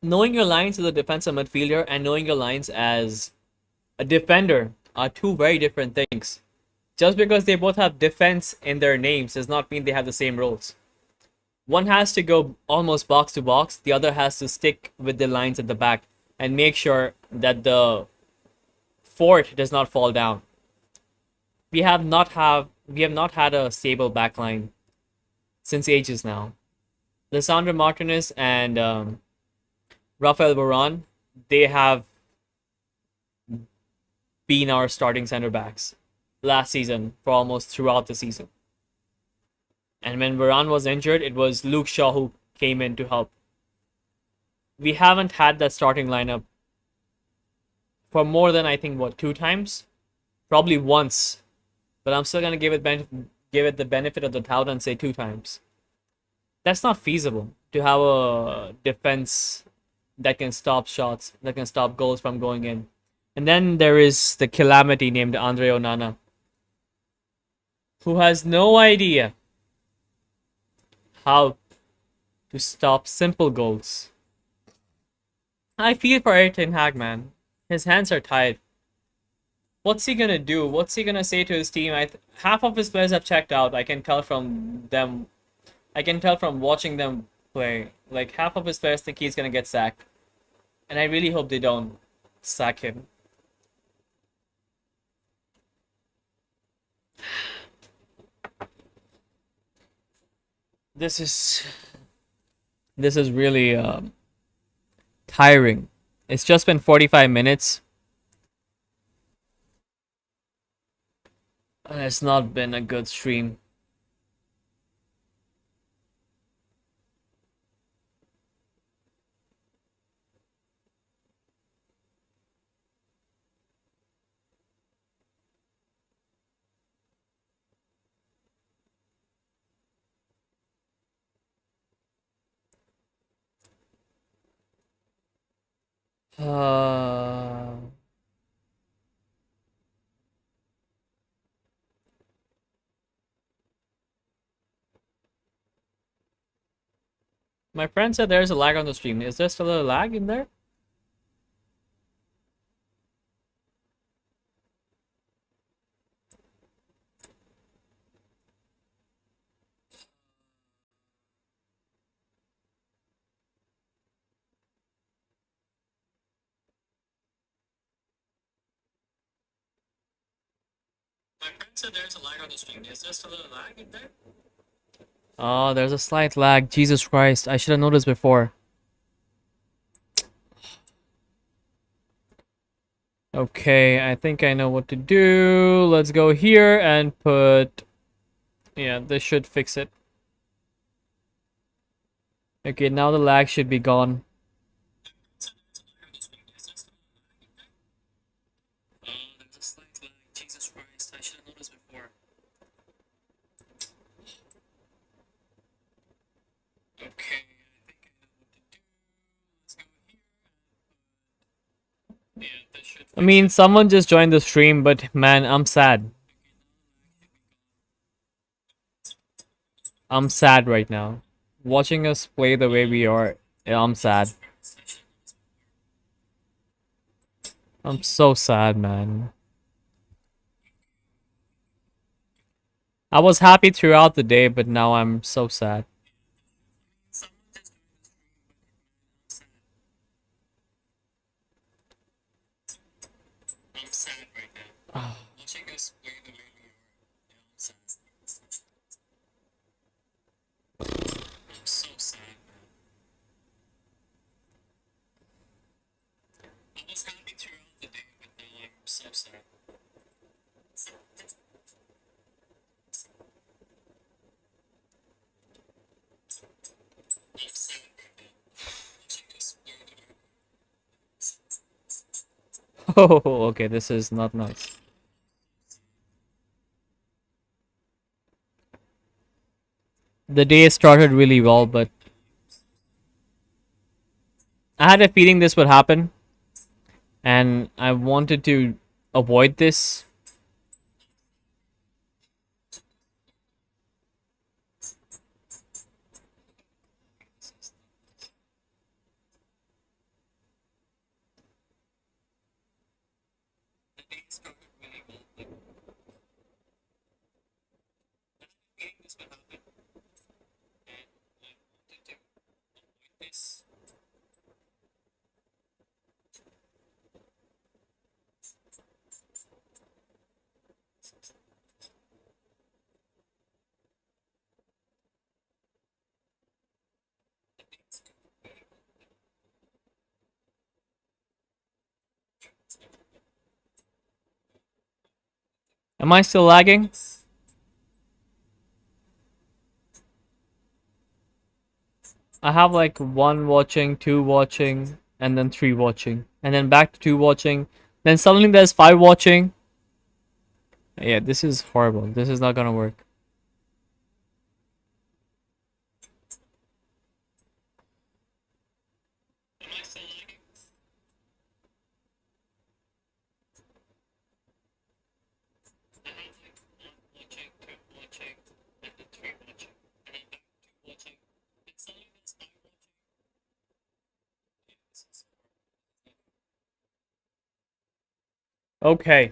Knowing your lines as a defensive midfielder and knowing your lines as a defender are two very different things. Just because they both have defense in their names does not mean they have the same roles. One has to go almost box to box, the other has to stick with the lines at the back and make sure that the fort does not fall down. We have not had a stable backline since ages now. Lisandro Martinez and Rafael Varane, they have been our starting center backs last season for almost throughout the season. And when Varane was injured, it was Luke Shaw who came in to help. We haven't had that starting lineup for more than, I think, 2 times? Probably once. But I'm still going to give it the benefit of the doubt and say 2 times. That's not feasible to have a defense that can stop shots, that can stop goals from going in. And then there is the calamity named Andre Onana, who has no idea how to stop simple goals. I feel for Erik ten Hag, man. His hands are tied. What's he gonna do? What's he gonna say to his team? Half of his players have checked out. I can tell from them. I can tell from watching them play. Like, half of his players think he's gonna get sacked. And I really hope they don't sack him. This is really tiring. It's just been 45 minutes. And it's not been a good stream. Uh, my friend said there's a lag on the stream. Is there still a lag in there? My friend said there's a lag on the stream. Is there still a lag in there? Oh, there's a slight lag. Jesus Christ. I should have noticed before. Okay, I think I know what to do. Let's go here and put... Yeah, this should fix it. Okay, now the lag should be gone. I should have noticed before. Okay, I think I know what to do. Let's go here. Yeah, that should. I mean, someone just joined the stream, but man, I'm sad. I'm sad right now. Watching us play the way we are, yeah, I'm sad. I'm so sad, man. I was happy throughout the day, but now I'm so sad. I'm sad right now. Watching us play the way we are, yeah, I'm sad. I'm so sad, man. I was happy throughout the day, but now I'm so sad. I'm sad right now. Watching us play the way. Oh, okay, this is not nice. The day started really well, but I had a feeling this would happen, and I wanted to avoid this. Am I still lagging? I have like 1 watching, 2 watching, and then 3 watching, and then back to 2 watching. Then suddenly there's 5 watching. Yeah, this is horrible. This is not gonna work. Okay.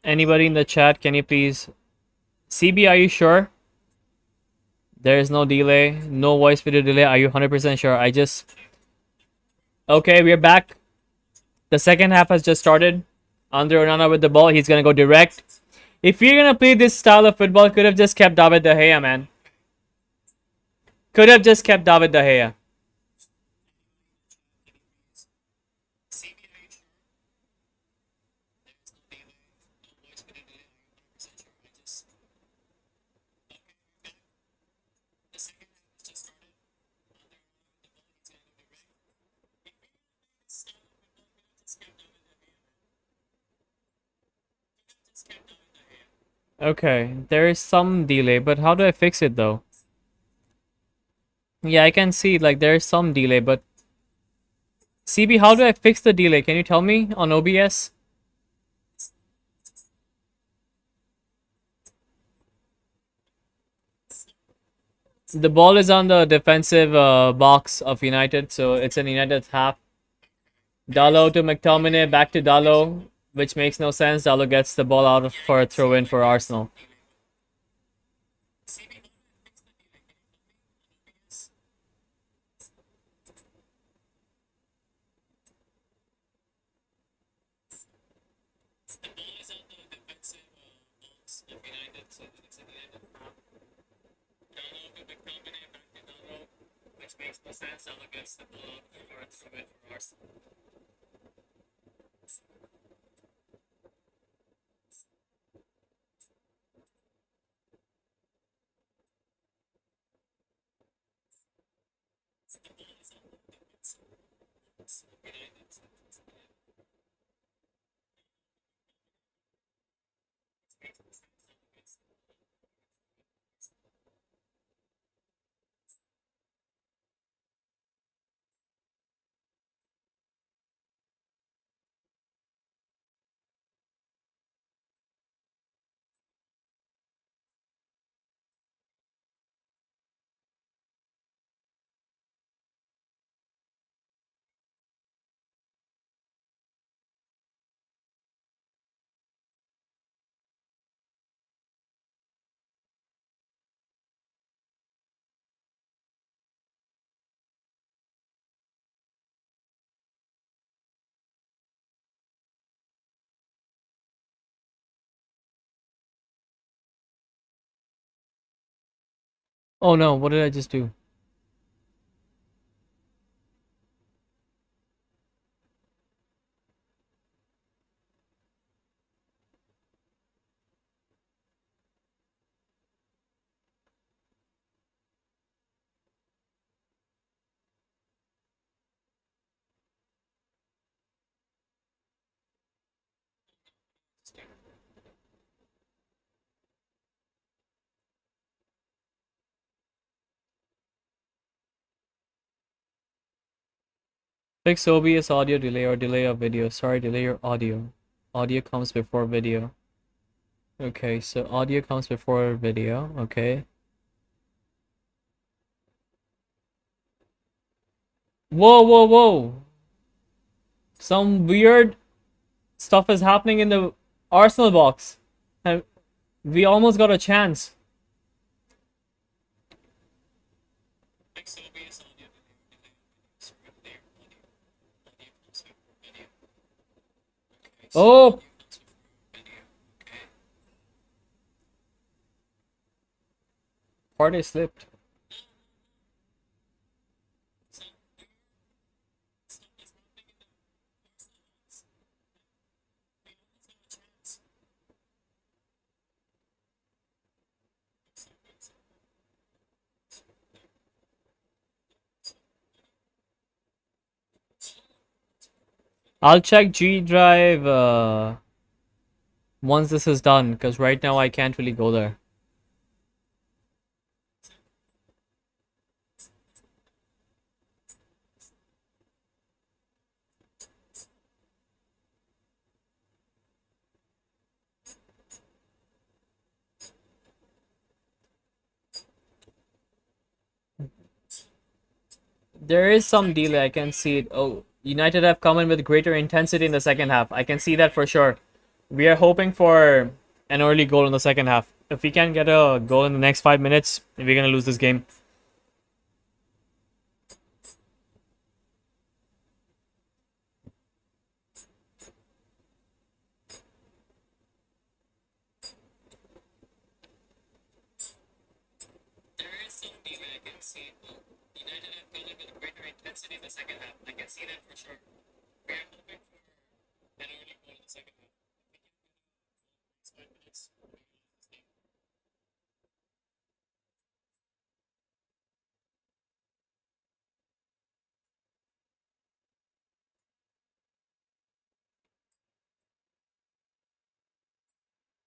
Anybody in the chat, can you please... CB, are you sure? There is no delay, no voice video delay. Are you 100% sure? I just... Okay, we're back. The second half has just started. Andre Onana with the ball. He's gonna go direct. If you're gonna play this style of football, could have just kept David De Gea, man. Could have just kept David De Gea. Okay, there is some delay, but how do I fix it though? Yeah, I can see like there is some delay, but CB, how do I fix the delay? Can you tell me on OBS? The ball is on the defensive box of United, so it's an United half. Dallo to McTominay, back to Dallo, which makes no sense. Dallo gets the ball out for a throw-in for Arsenal. Makes no sense. Dallo gets the ball out for a throw-in for Arsenal. Oh no, what did I just do? Fix OBS audio delay or delay of video. Sorry, delay your audio. Audio comes before video. Okay, so audio comes before video. Okay. Whoa, whoa, whoa. Some weird stuff is happening in the Arsenal box. And we almost got a chance. Oh, party slipped. I'll check G Drive once this is done, because right now I can't really go there. There is some delay, I can see it. Oh, United have come in with greater intensity in the second half. I can see that for sure. We are hoping for an early goal in the second half. If we can get a goal in the next 5 minutes, we're gonna lose this game. There is some delay, I can see it. United have come in with greater intensity in the second half. I can see that for sure. We are hoping for an early goal in the second half. If we can get a goal in the next 5 minutes, we're gonna lose this game.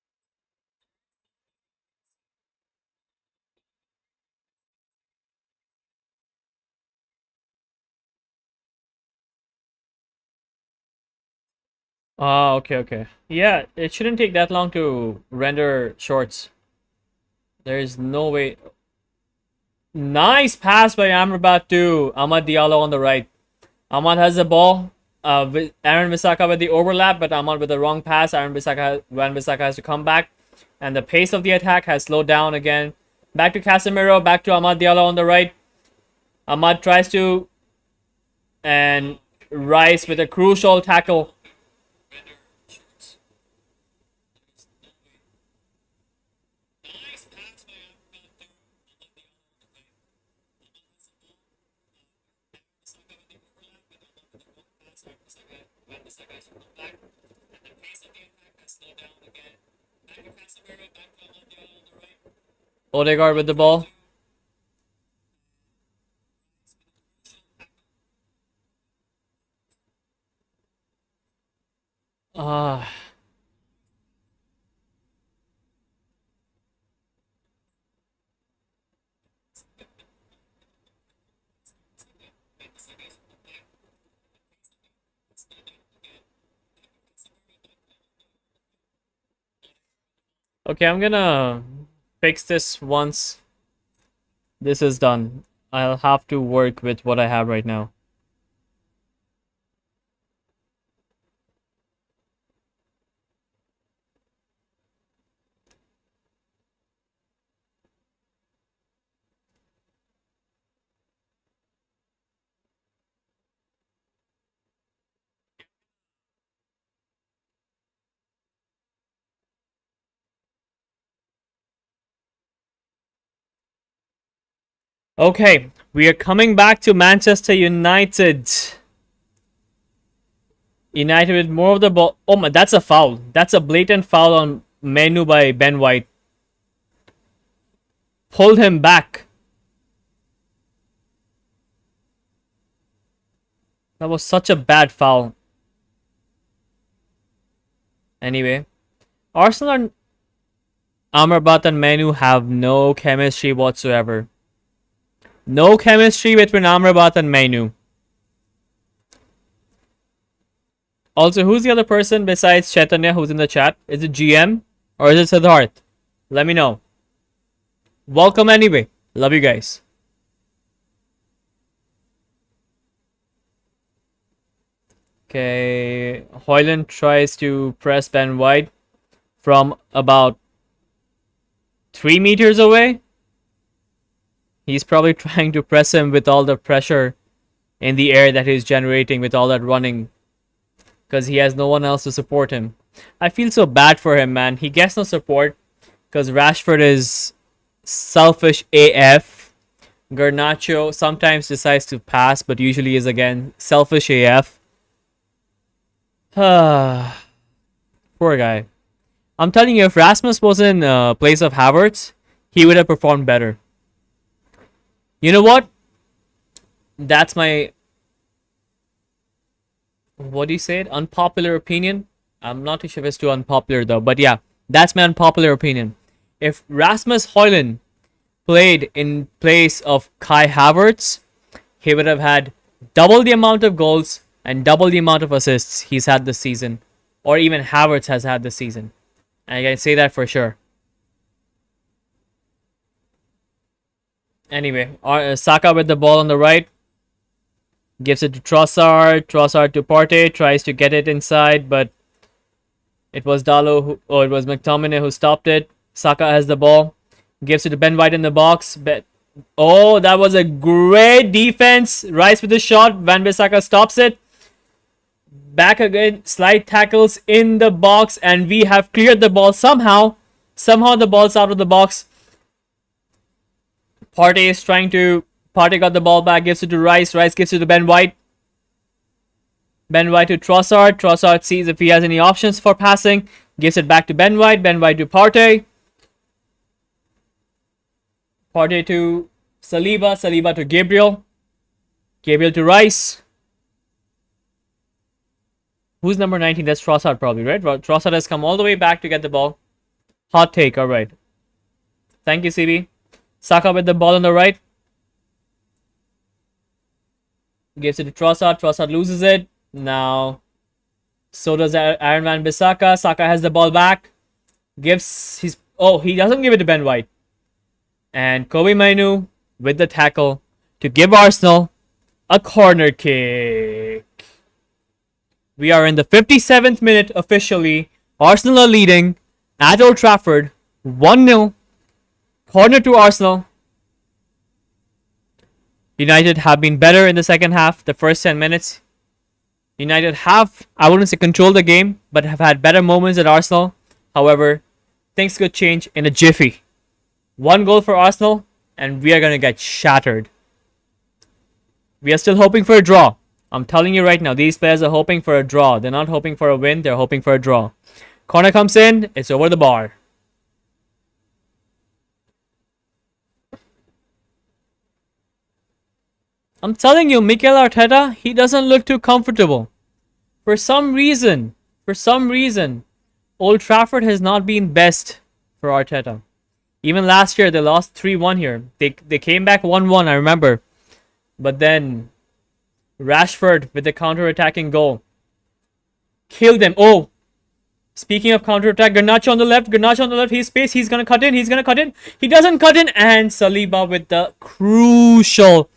Ah, okay, okay. Yeah, it shouldn't take that long to render shorts. There is no way. Nice pass by Amrabat to Ahmad Diallo on the right. Ahmad has the ball. With Aaron Bissaka with the overlap, but Ahmad with the wrong pass. Van Bissaka has to come back, and the pace of the attack has slowed down again. Back to Casemiro, back to Ahmad Diallo on the right. Ahmad tries to, and Rice with a crucial tackle. Odegaard with the ball. Ah. Okay, I'm gonna fix this once this is done. I'll have to work with what I have right now. Okay, we are coming back to Manchester United. United with more of the ball. Oh my, that's a foul. That's a blatant foul on Menu by Ben White. Pulled him back. That was such a bad foul. Anyway, Arsenal and Amrabat and Menu have no chemistry whatsoever. No chemistry between Amrabat and Menu. Also, who's the other person besides Chaitanya who's in the chat? Is it GM or is it Siddharth? Let me know. Welcome anyway. Love you guys. Okay, Hoyland tries to press Ben White from about 3 meters away. He's probably trying to press him with all the pressure in the air that he's generating with all that running, because he has no one else to support him. I feel so bad for him, man. He gets no support because Rashford is selfish AF. Garnacho sometimes decides to pass, but usually is again selfish AF. Poor guy. I'm telling you, if Rasmus was in place of Havertz, he would have performed better. You know what? That's my... What do you say? Unpopular opinion? I'm not too sure if it's too unpopular though. But yeah, that's my unpopular opinion. If Rasmus Højlund played in place of Kai Havertz, he would have had double the amount of goals and double the amount of assists he's had this season. Or even Havertz has had this season. And I can say that for sure. Anyway, Saka with the ball on the right. Gives it to Trossard. Trossard to Partey. Tries to get it inside, but it was Dalot it was McTominay who stopped it. Saka has the ball. Gives it to Ben White in the box. Oh, that was a great defense. Rice with the shot. Van Bissaka stops it. Back again. Slide tackles in the box, and we have cleared the ball somehow. Somehow the ball's out of the box. Partey is trying to... Partey got the ball back, gives it to Rice. Rice gives it to Ben White. Ben White to Trossard. Trossard sees if he has any options for passing. Gives it back to Ben White. Ben White to Partey. Partey to Saliba. Saliba to Gabriel. Gabriel to Rice. Who's number 19? That's Trossard probably, right? Trossard has come all the way back to get the ball. Hot take, alright. Thank you, CB. Saka with the ball on the right. Gives it to Trossard. Trossard loses it. Now, so does Aaron Van Bissaka. Saka has the ball back. Gives his... Oh, he doesn't give it to Ben White. And Kobe Mainu with the tackle to give Arsenal a corner kick. We are in the 57th minute officially. Arsenal are leading at Old Trafford 1-0. Corner to Arsenal. United have been better in the second half, the first 10 minutes. United have, I wouldn't say controlled the game, but have had better moments at Arsenal. However, things could change in a jiffy. 1 goal for Arsenal, and we are going to get shattered. We are still hoping for a draw. I'm telling you right now, these players are hoping for a draw. They're not hoping for a win, they're hoping for a draw. Corner comes in, it's over the bar. I'm telling you, Mikel Arteta, he doesn't look too comfortable. For some reason, Old Trafford has not been best for Arteta. Even last year, they lost 3-1 here. They came back 1-1, I remember. But then, Rashford with the counter-attacking goal. Killed them. Oh! Speaking of counter-attack, Garnacho on the left, he's space, he's gonna cut in. He doesn't cut in, and Saliba with the crucial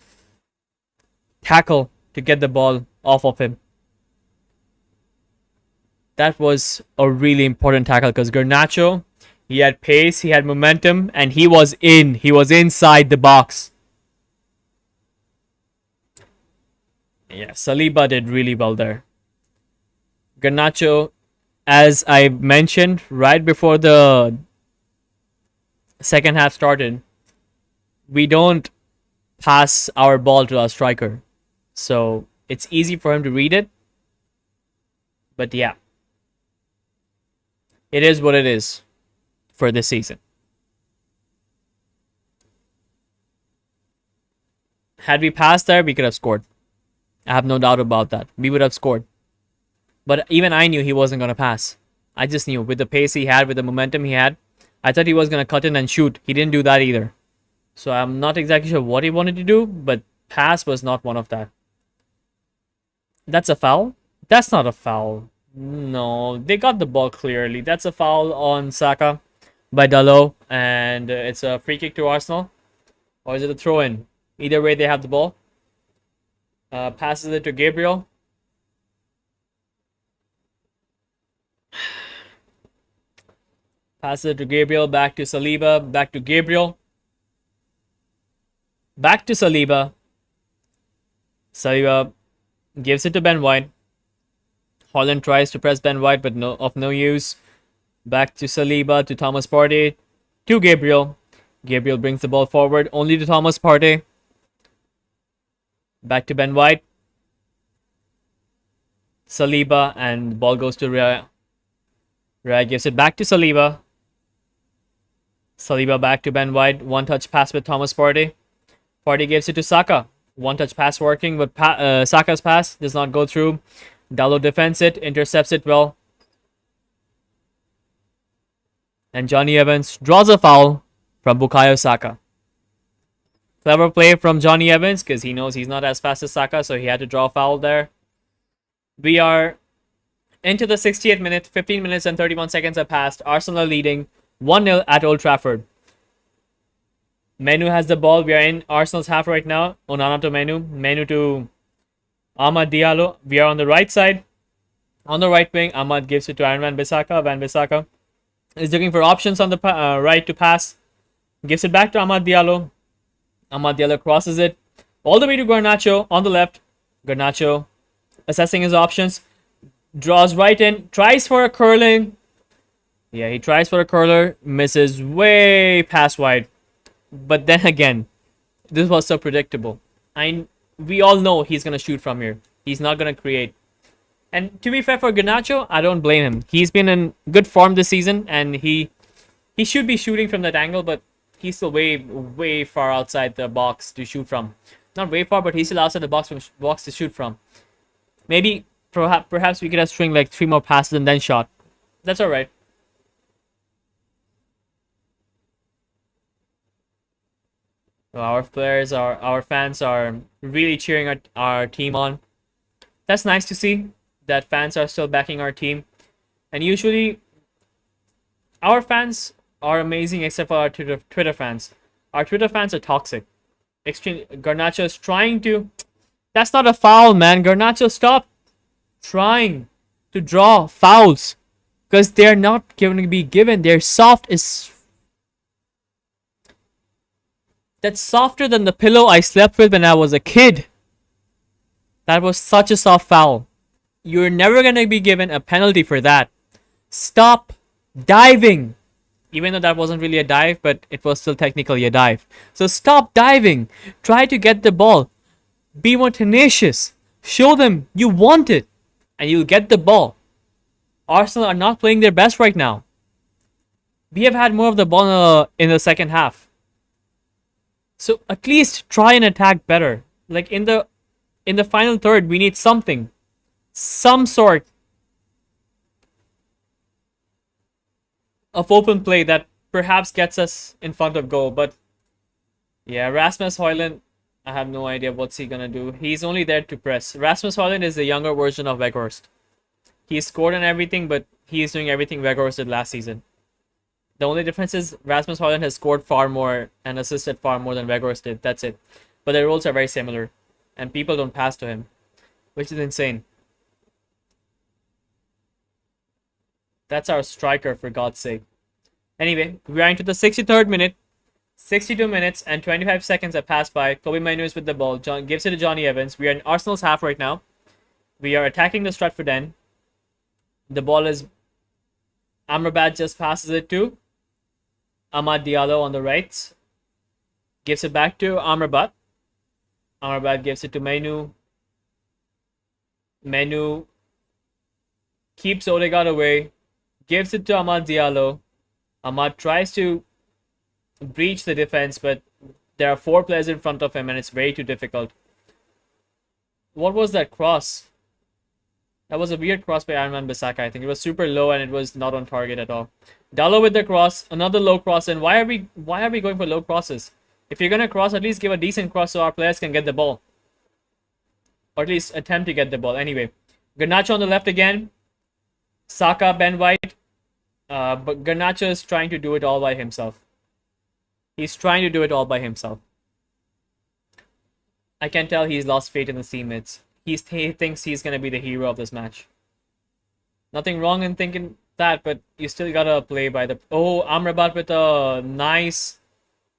tackle to get the ball off of him. That was a really important tackle because Garnacho, he had pace, he had momentum, and he was inside the box. Yeah, Saliba did really well there. Garnacho, as I mentioned right before the second half started, we don't pass our ball to our striker. So it's easy for him to read it. But yeah, it is what it is for this season. Had we passed there, we could have scored. I have no doubt about that. We would have scored. But even I knew he wasn't going to pass. I just knew with the pace he had, with the momentum he had, I thought he was going to cut in and shoot. He didn't do that either. So I'm not exactly sure what he wanted to do, but pass was not one of that. That's a foul? That's not a foul. No, they got the ball clearly. That's a foul on Saka by Dalot, and it's a free kick to Arsenal. Or is it a throw-in? Either way, they have the ball. Passes it to Gabriel. Passes it to Gabriel. Back to Saliba. Back to Gabriel. Back to Saliba. Saliba gives it to Ben White. Haaland tries to press Ben White, but of no use. Back to Saliba, to Thomas Partey, to Gabriel. Gabriel brings the ball forward, only to Thomas Partey. Back to Ben White. Saliba, and the ball goes to Raya. Raya gives it back to Saliba. Saliba back to Ben White. One-touch pass with Thomas Partey. Partey gives it to Saka. One-touch pass working, but Saka's pass does not go through. Dalot defends it, intercepts it well. And Johnny Evans draws a foul from Bukayo Saka. Clever play from Johnny Evans because he knows he's not as fast as Saka, so he had to draw a foul there. We are into the 68th minute. 15 minutes and 31 seconds have passed. Arsenal leading 1-0 at Old Trafford. Menu has the ball. We are in Arsenal's half right now. Onana to Menu. Menu to Amad Diallo. We are on the right side. On the right wing, Amad gives it to Aaron Wan-Bissaka. Wan-Bissaka is looking for options on the right to pass. Gives it back to Amad Diallo. Amad Diallo crosses it all the way to Garnacho on the left. Garnacho assessing his options. Draws right in. Tries for a curling. Yeah, he tries for a curler. Misses way past wide. But then again, this was so predictable. We all know he's going to shoot from here. He's not going to create. And to be fair for Garnacho, I don't blame him. He's been in good form this season, and he should be shooting from that angle, but he's still way far outside the box to shoot from. Not way far, but he's still outside the box to shoot from. Maybe, perhaps we could have string like 3 more passes and then shot. That's all right. So our fans are really cheering our team on. That's nice to see that fans are still backing our team. And usually, our fans are amazing except for our Twitter fans. Our Twitter fans are toxic. Garnacho is trying to... That's not a foul, man. Garnacho, stop trying to draw fouls. Because they're not going to be given. They're soft as... That's softer than the pillow I slept with when I was a kid. That was such a soft foul. You're never going to be given a penalty for that. Stop diving. Even though that wasn't really a dive, but it was still technically a dive. So stop diving. Try to get the ball. Be more tenacious. Show them you want it. And you'll get the ball. Arsenal are not playing their best right now. We have had more of the ball in the second half. So at least try and attack better. Like in the final third, we need something. Some sort of open play that perhaps gets us in front of goal. But yeah, Rasmus Højlund, I have no idea what's he gonna do. He's only there to press. Rasmus Højlund is the younger version of Weghorst. He scored and everything, but he is doing everything Weghorst did last season. The only difference is Rasmus Højlund has scored far more and assisted far more than Weghorst did. That's it. But their roles are very similar. And people don't pass to him. Which is insane. That's our striker, for God's sake. Anyway, we are into the 63rd minute. 62 minutes and 25 seconds have passed by. Kobe Mainoo is with the ball. John gives it to Johnny Evans. We are in Arsenal's half right now. We are attacking the Stratford end. The ball is... Amrabat just passes it to Amad Diallo on the right. Gives it back to Amrabat. Amrabat gives it to Menu. Menu keeps Odegaard away. Gives it to Amad Diallo. Amad tries to breach the defense, but there are 4 players in front of him and it's way too difficult. What was that cross? That was a weird cross by Aaron Wan-Bissaka, I think. It was super low and it was not on target at all. Dallo with the cross, another low cross, and why are we going for low crosses? If you're gonna cross, at least give a decent cross so our players can get the ball. Or at least attempt to get the ball. Anyway, Garnacho on the left again. Saka, Ben White. But Garnacho is trying to do it all by himself. He's trying to do it all by himself. I can tell he's lost faith in his teammates. He thinks he's going to be the hero of this match. Nothing wrong in thinking that, but you still got to play by the... Oh, Amrabat with a nice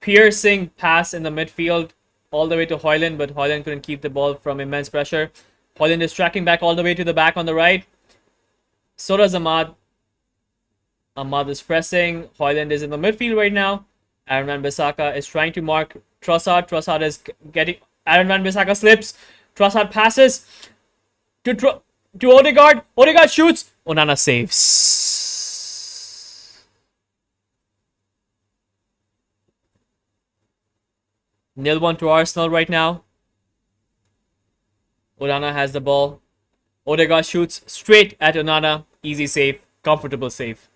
piercing pass in the midfield all the way to Højlund, but Højlund couldn't keep the ball from immense pressure. Højlund is tracking back all the way to the back on the right. So does Amad. Amad is pressing. Højlund is in the midfield right now. Aaron Wan-Bissaka is trying to mark Trossard. Trossard is getting... Aaron Wan-Bissaka slips. Trossard passes to Odegaard. Odegaard shoots. Onana saves. 0-1 to Arsenal right now. Onana has the ball. Odegaard shoots straight at Onana. Easy save. Comfortable save.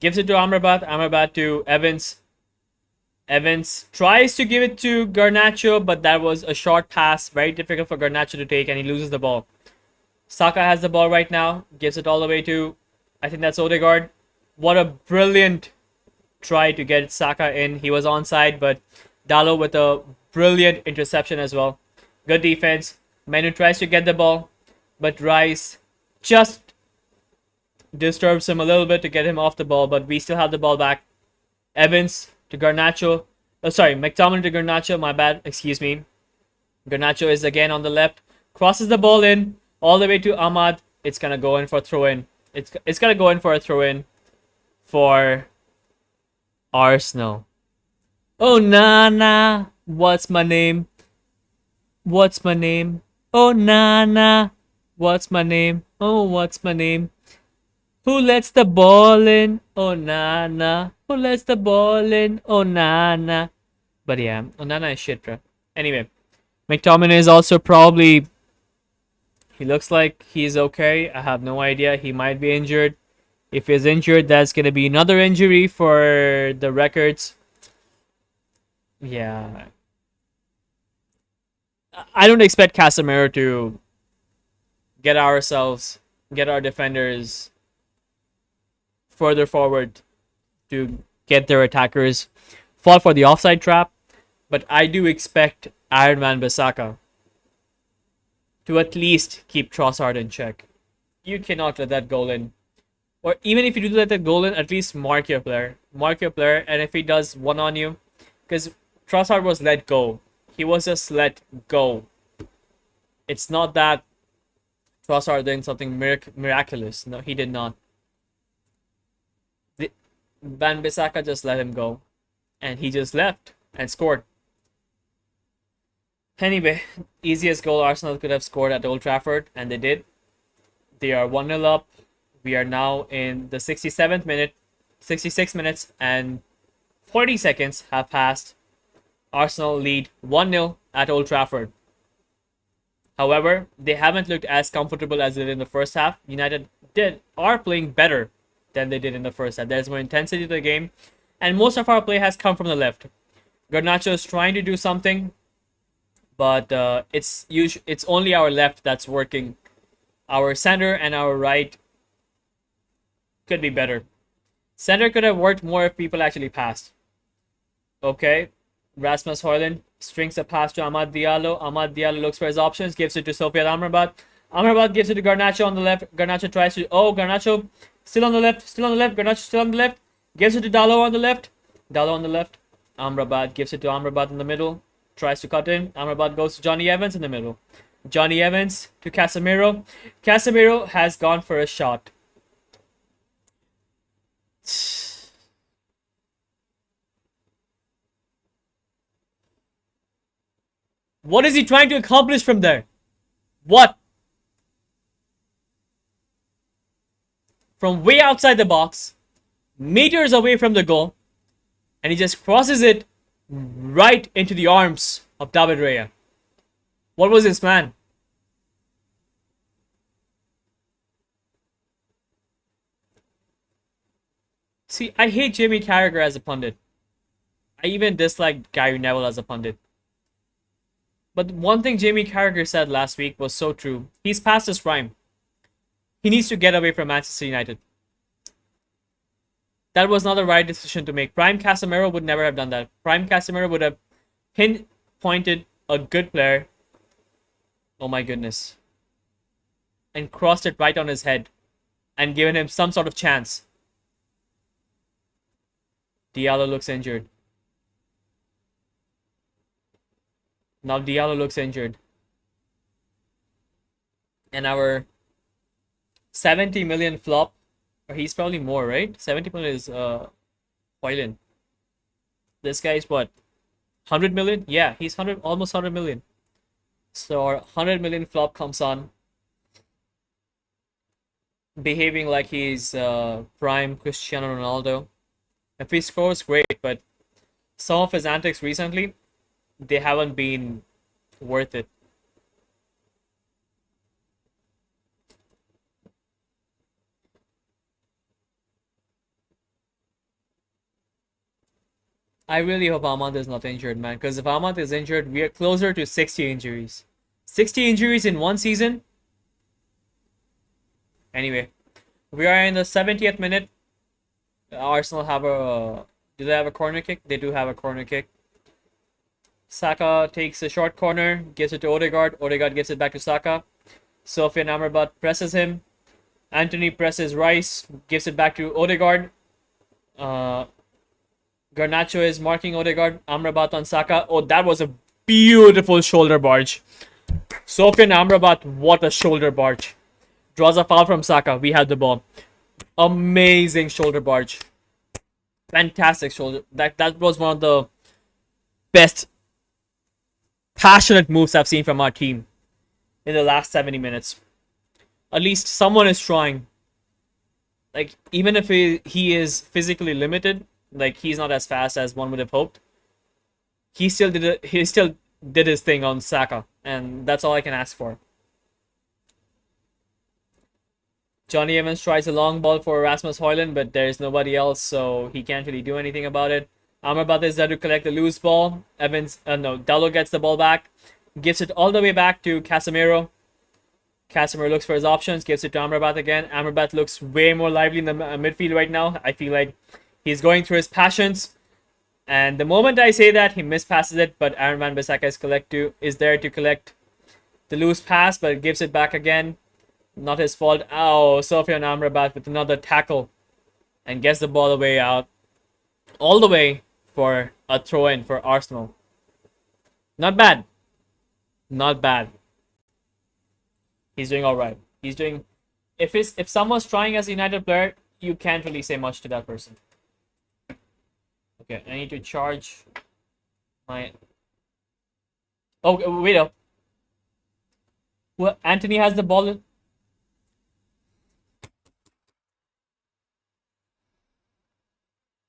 Gives it to Amrabat. Amrabat to Evans. Evans tries to give it to Garnacho, but that was a short pass. Very difficult for Garnacho to take, and he loses the ball. Saka has the ball right now. Gives it all the way to, I think that's Odegaard. What a brilliant try to get Saka in. He was onside, but Dallo with a brilliant interception as well. Good defense. Menu tries to get the ball, but Rice just disturbs him a little bit to get him off the ball, but we still have the ball back. Evans to Garnacho. Oh, sorry, McTominay to Garnacho. My bad. Excuse me. Garnacho is again on the left. Crosses the ball in all the way to Amad. It's gonna go in for a throw-in. It's gonna go in for a throw-in for Arsenal. Oh, Nana. What's my name? What's my name? Oh, Nana. What's my name? Oh, what's my name? Who lets the ball in? Oh, Nana. Who lets the ball in? Oh, Nana. But yeah, Onana is shit, bro. Anyway, McTominay is also probably... He looks like he's okay. I have no idea. He might be injured. If he's injured, that's going to be another injury for the records. Yeah. I don't expect Casemiro to get our defenders further forward to get their attackers fall for the offside trap, but I do expect Aaron Wan-Bissaka to at least keep Trossard in check. You cannot let that goal in. Or even if you do let that goal in, at least mark your player. Mark your player, and if he does one on you, because Trossard was let go. He was just let go. It's not that Trossard doing something miraculous. No, he did not. Wan-Bissaka just let him go. And he just left and scored. Anyway, easiest goal Arsenal could have scored at Old Trafford, and they did. They are 1-0 up. We are now in the 67th minute. 66 minutes and 40 seconds have passed. Arsenal lead 1-0 at Old Trafford. However, they haven't looked as comfortable as they did in the first half. United are playing better than they did in the first half. There's more intensity to the game, and most of our play has come from the left. Garnacho is trying to do something, but it's only our left that's working. Our center and our right could be better. Center could have worked more if people actually passed. Okay, Rasmus Højlund strings a pass to Amad Diallo. Amad Diallo looks for his options, gives it to Sofiane Amrabat. Amrabat gives it to Garnacho on the left. Garnacho tries to... Oh, Garnacho still on the left. Garnacho still on the left. Gives it to Dallo on the left. Amrabat gives it to Amrabat in the middle. Tries to cut in. Amrabat goes to Johnny Evans in the middle. Johnny Evans to Casemiro. Casemiro has gone for a shot. What is he trying to accomplish from there? What? From way outside the box, meters away from the goal, and he just crosses it right into the arms of David Raya. What was his plan? See, I hate Jamie Carragher as a pundit. I even dislike Gary Neville as a pundit. But one thing Jamie Carragher said last week was so true. He's past his prime. He needs to get away from Manchester United. That was not the right decision to make. Prime Casemiro would never have done that. Prime Casemiro would have pinpointed a good player. Oh my goodness. And crossed it right on his head. And given him some sort of chance. Diallo looks injured. Now Diallo looks injured. And our 70 million flop, or he's probably more, right? 70 million is Hoyland. This guy is what? 100 million? Yeah, he's almost 100 million. So our 100 million flop comes on. Behaving like he's prime Cristiano Ronaldo. If he scores, great, but some of his antics recently, they haven't been worth it. I really hope Ahmad is not injured, man, because if Ahmad is injured, we are closer to 60 injuries. 60 injuries in one season? Anyway, we are in the 70th minute. Arsenal have a... Do they have a corner kick? They do have a corner kick. Saka takes a short corner, gives it to Odegaard. Odegaard gives it back to Saka. Sofian Amrabat presses him. Anthony presses Rice, gives it back to Odegaard. Garnacho is marking Odegaard. Amrabat on Saka. Oh, that was a beautiful shoulder barge. Sofian Amrabat, what a shoulder barge. Draws a foul from Saka. We have the ball. Amazing shoulder barge. Fantastic shoulder. That was one of the best passionate moves I've seen from our team in the last 70 minutes. At least someone is trying. Like, even if he is physically limited, like he's not as fast as one would have hoped, he still did his thing on Saka, and that's all I can ask for. Johnny Evans tries a long ball for Rasmus Højlund, but there's nobody else, so he can't really do anything about it. Amrabat is there to collect the loose ball. Dallo gets the ball back. Gives it all the way back to Casemiro. Casemiro looks for his options. Gives it to Amrabat again. Amrabat looks way more lively in the midfield right now. I feel like he's going through his passions. And the moment I say that, he mispasses it. But Aaron Wan-Bissaka is there to collect the loose pass, but gives it back again. Not his fault. Oh, Sofian Amrabat with another tackle. And gets the ball away out. All the way for a throw-in for Arsenal. Not bad. Not bad. He's doing alright. He's doing... If someone's trying as a United player, you can't really say much to that person. Okay, I need to charge my... Oh, wait up. Well, Anthony has the ball...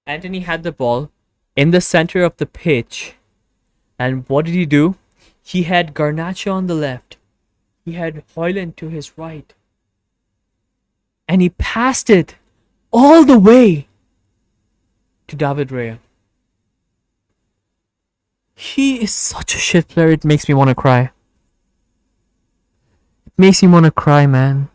Anthony had the ball in the center of the pitch. And what did he do? He had Garnacho on the left. He had Højlund to his right. And he passed it all the way to David Raya. He is such a shit player, it makes me want to cry. It makes me want to cry, man.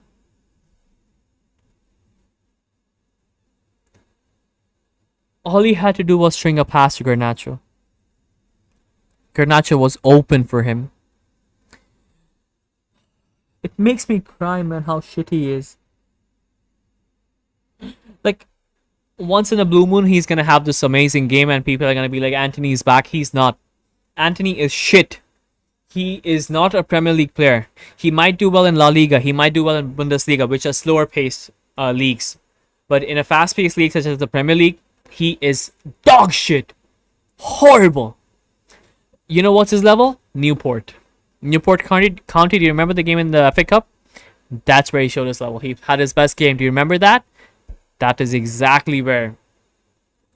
All he had to do was string a pass to Garnacho. Garnacho was open for him. It makes me cry, man, how shit he is. Like, once in a blue moon, he's gonna have this amazing game and people are gonna be like, Anthony's back. He's not. Anthony is shit. He is not a Premier League player. He might do well in La Liga. He might do well in Bundesliga, which are slower paced leagues. But in a fast paced league such as the Premier League, he is dog shit. Horrible. You know what's his level? Newport. Newport County. Do you remember the game in the FA Cup? That's where he showed his level. He had his best game. Do you remember that? That is exactly where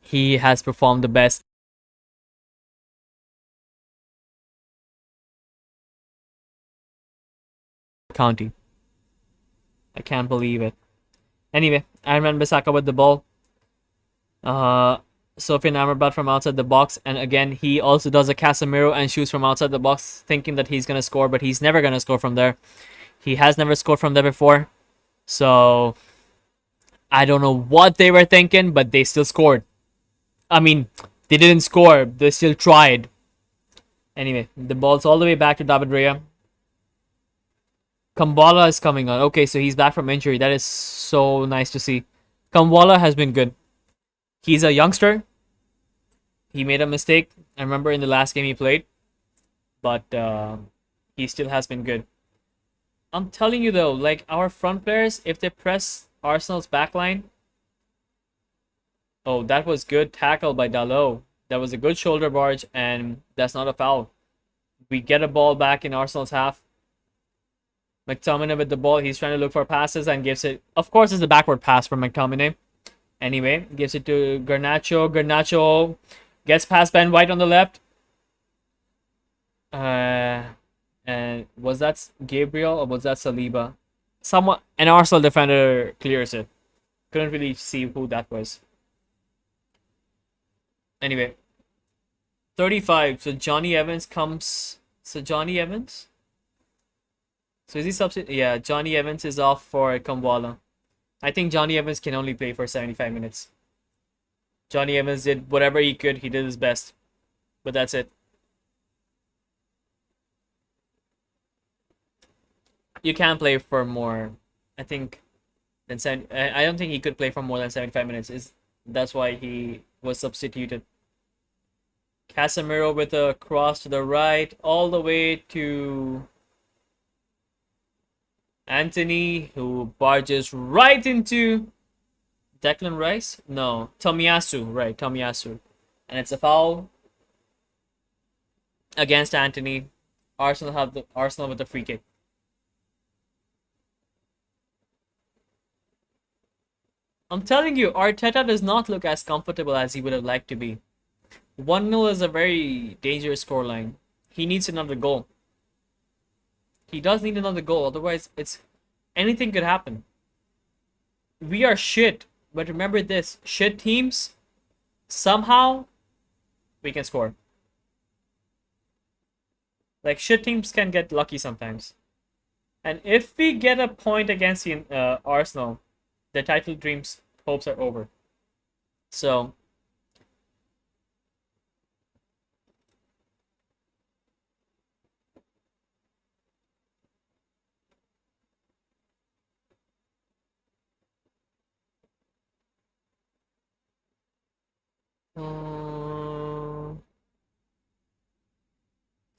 he has performed the best. County. I can't believe it. Anyway, Iron Bissaka with the ball. Sofian Amrabat from outside the box, and again he also does a Casemiro and shoots from outside the box, thinking that he's gonna score, but he's never gonna score from there. He has never scored from there before, so I don't know what they were thinking, but they still scored. I mean, they didn't score, they still tried. Anyway, the ball's all the way back to David Raya. Kambala is coming on. Okay, so he's back from injury. That is so nice to see. Kambala has been good. He's a youngster. He made a mistake, I remember, in the last game he played. But he still has been good. I'm telling you though, like our front players, if they press Arsenal's backline. Oh, that was good tackle by Dalot. That was a good shoulder barge, and that's not a foul. We get a ball back in Arsenal's half. McTominay with the ball. He's trying to look for passes and gives it. Of course, it's a backward pass from McTominay. Anyway, gives it to Garnacho. Garnacho gets past Ben White on the left. And was that Gabriel or was that Saliba? An Arsenal defender clears it. Couldn't really see who that was. Anyway, 35. So Johnny Evans comes. So Johnny Evans? So is he substitute? Yeah, Johnny Evans is off for Kambwala. I think Johnny Evans can only play for 75 minutes. Johnny Evans did whatever he could. He did his best. But that's it. You can't play for more, I think, than 7. I don't think he could play for more than 75 minutes. That's why he was substituted. Casemiro with a cross to the right, all the way to Anthony, who barges right into Declan Rice? No, Tomiyasu. Right, Tomiyasu. And it's a foul against Anthony. Arsenal with the free kick. I'm telling you, Arteta does not look as comfortable as he would have liked to be. 1-0 is a very dangerous scoreline. He needs another goal. He does need another goal, otherwise anything could happen. We are shit, but remember this, shit teams, somehow we can score. Like, shit teams can get lucky sometimes. And if we get a point against Arsenal, the title dreams hopes are over. So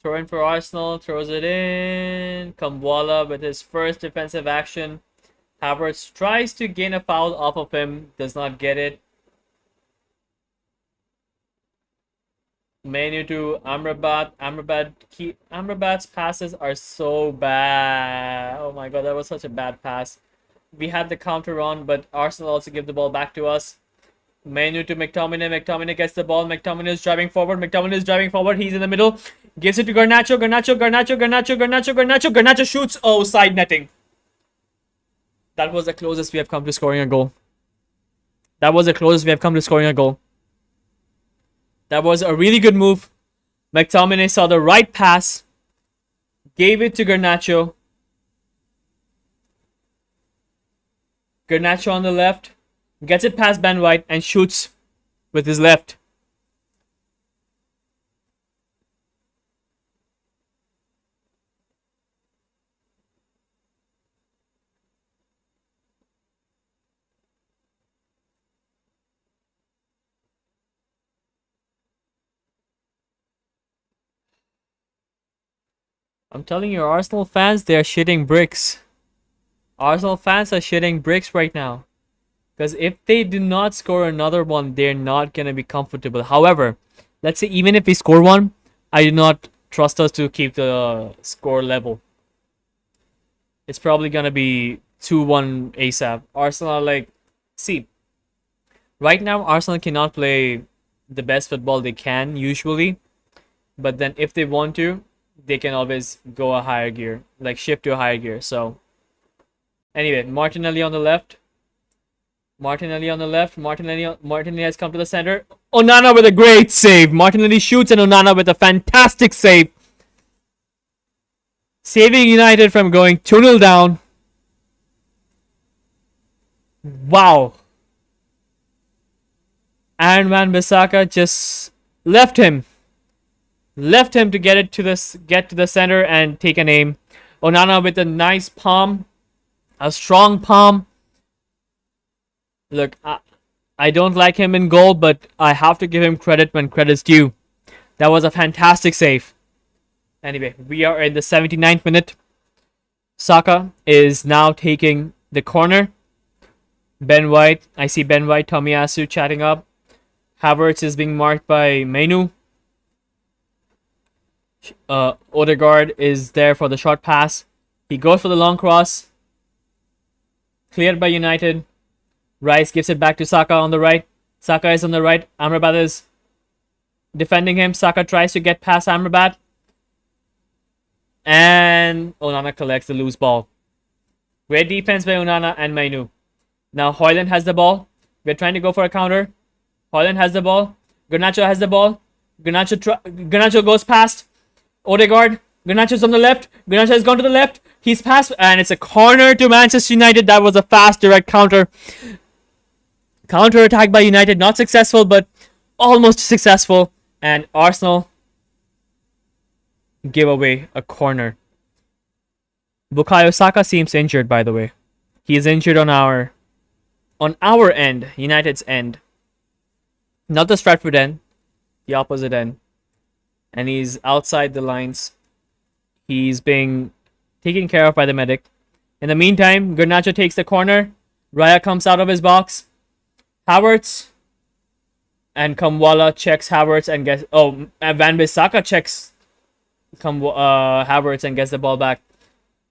throw in for Arsenal, throws it in. Kambwala with his first defensive action. Havertz tries to gain a foul off of him, does not get it. Menu to Amrabat. Amrabat's passes are so bad. Oh my god, that was such a bad pass. We had the counter on, but Arsenal also give the ball back to us. Menu to McTominay. McTominay gets the ball. McTominay is driving forward. He's in the middle. Gives it to Garnacho. Garnacho shoots. Oh, side netting. That was the closest we have come to scoring a goal. That was a really good move. McTominay saw the right pass. Gave it to Garnacho. Garnacho on the left. Gets it past Ben White and shoots with his left. I'm telling you, Arsenal fans, they are shitting bricks. Arsenal fans are shitting bricks right now. Because if they do not score another one, they're not going to be comfortable. However, let's say even if we score one, I do not trust us to keep the score level. It's probably gonna be 2-1 ASAP. Arsenal are like, see, right now Arsenal cannot play the best football they can usually, but then if they want to, they can always go a higher gear, like shift to a higher gear. So anyway, Martinelli on the left. Martinelli on the left. Martinelli has come to the center. Onana with a great save. Martinelli shoots and Onana with a fantastic save. Saving United from going 2-0 down. Wow. And Wan-Bissaka just left him. Left him to get to the center and take an aim. Onana with a nice palm. A strong palm. Look, I don't like him in goal, but I have to give him credit when credit's due. That was a fantastic save. Anyway, we are in the 79th minute. Saka is now taking the corner. Ben White, I see Ben White, Tomiyasu chatting up. Havertz is being marked by Mainu. Odegaard is there for the short pass. He goes for the long cross. Cleared by United. Rice gives it back to Saka on the right. Saka is on the right. Amrabat is defending him. Saka tries to get past Amrabat. And Onana collects the loose ball. Great defense by Onana and Mainu. Now Højlund has the ball. We're trying to go for a counter. Højlund has the ball. Garnacho has the ball. Garnacho goes past Odegaard. Garnacho's on the left. Garnacho has gone to the left. He's passed, and it's a corner to Manchester United. That was a fast, direct counter. Counter attack by United, not successful, but almost successful. And Arsenal give away a corner. Bukayo Saka seems injured, by the way. He is injured on our end, United's end. Not the Stratford end, the opposite end. And he's outside the lines. He's being taken care of by the medic. In the meantime, Garnacho takes the corner. Raya comes out of his box. Havertz and Kamwala checks Havertz and gets... Oh, Wan-Bissaka checks Havertz and gets the ball back.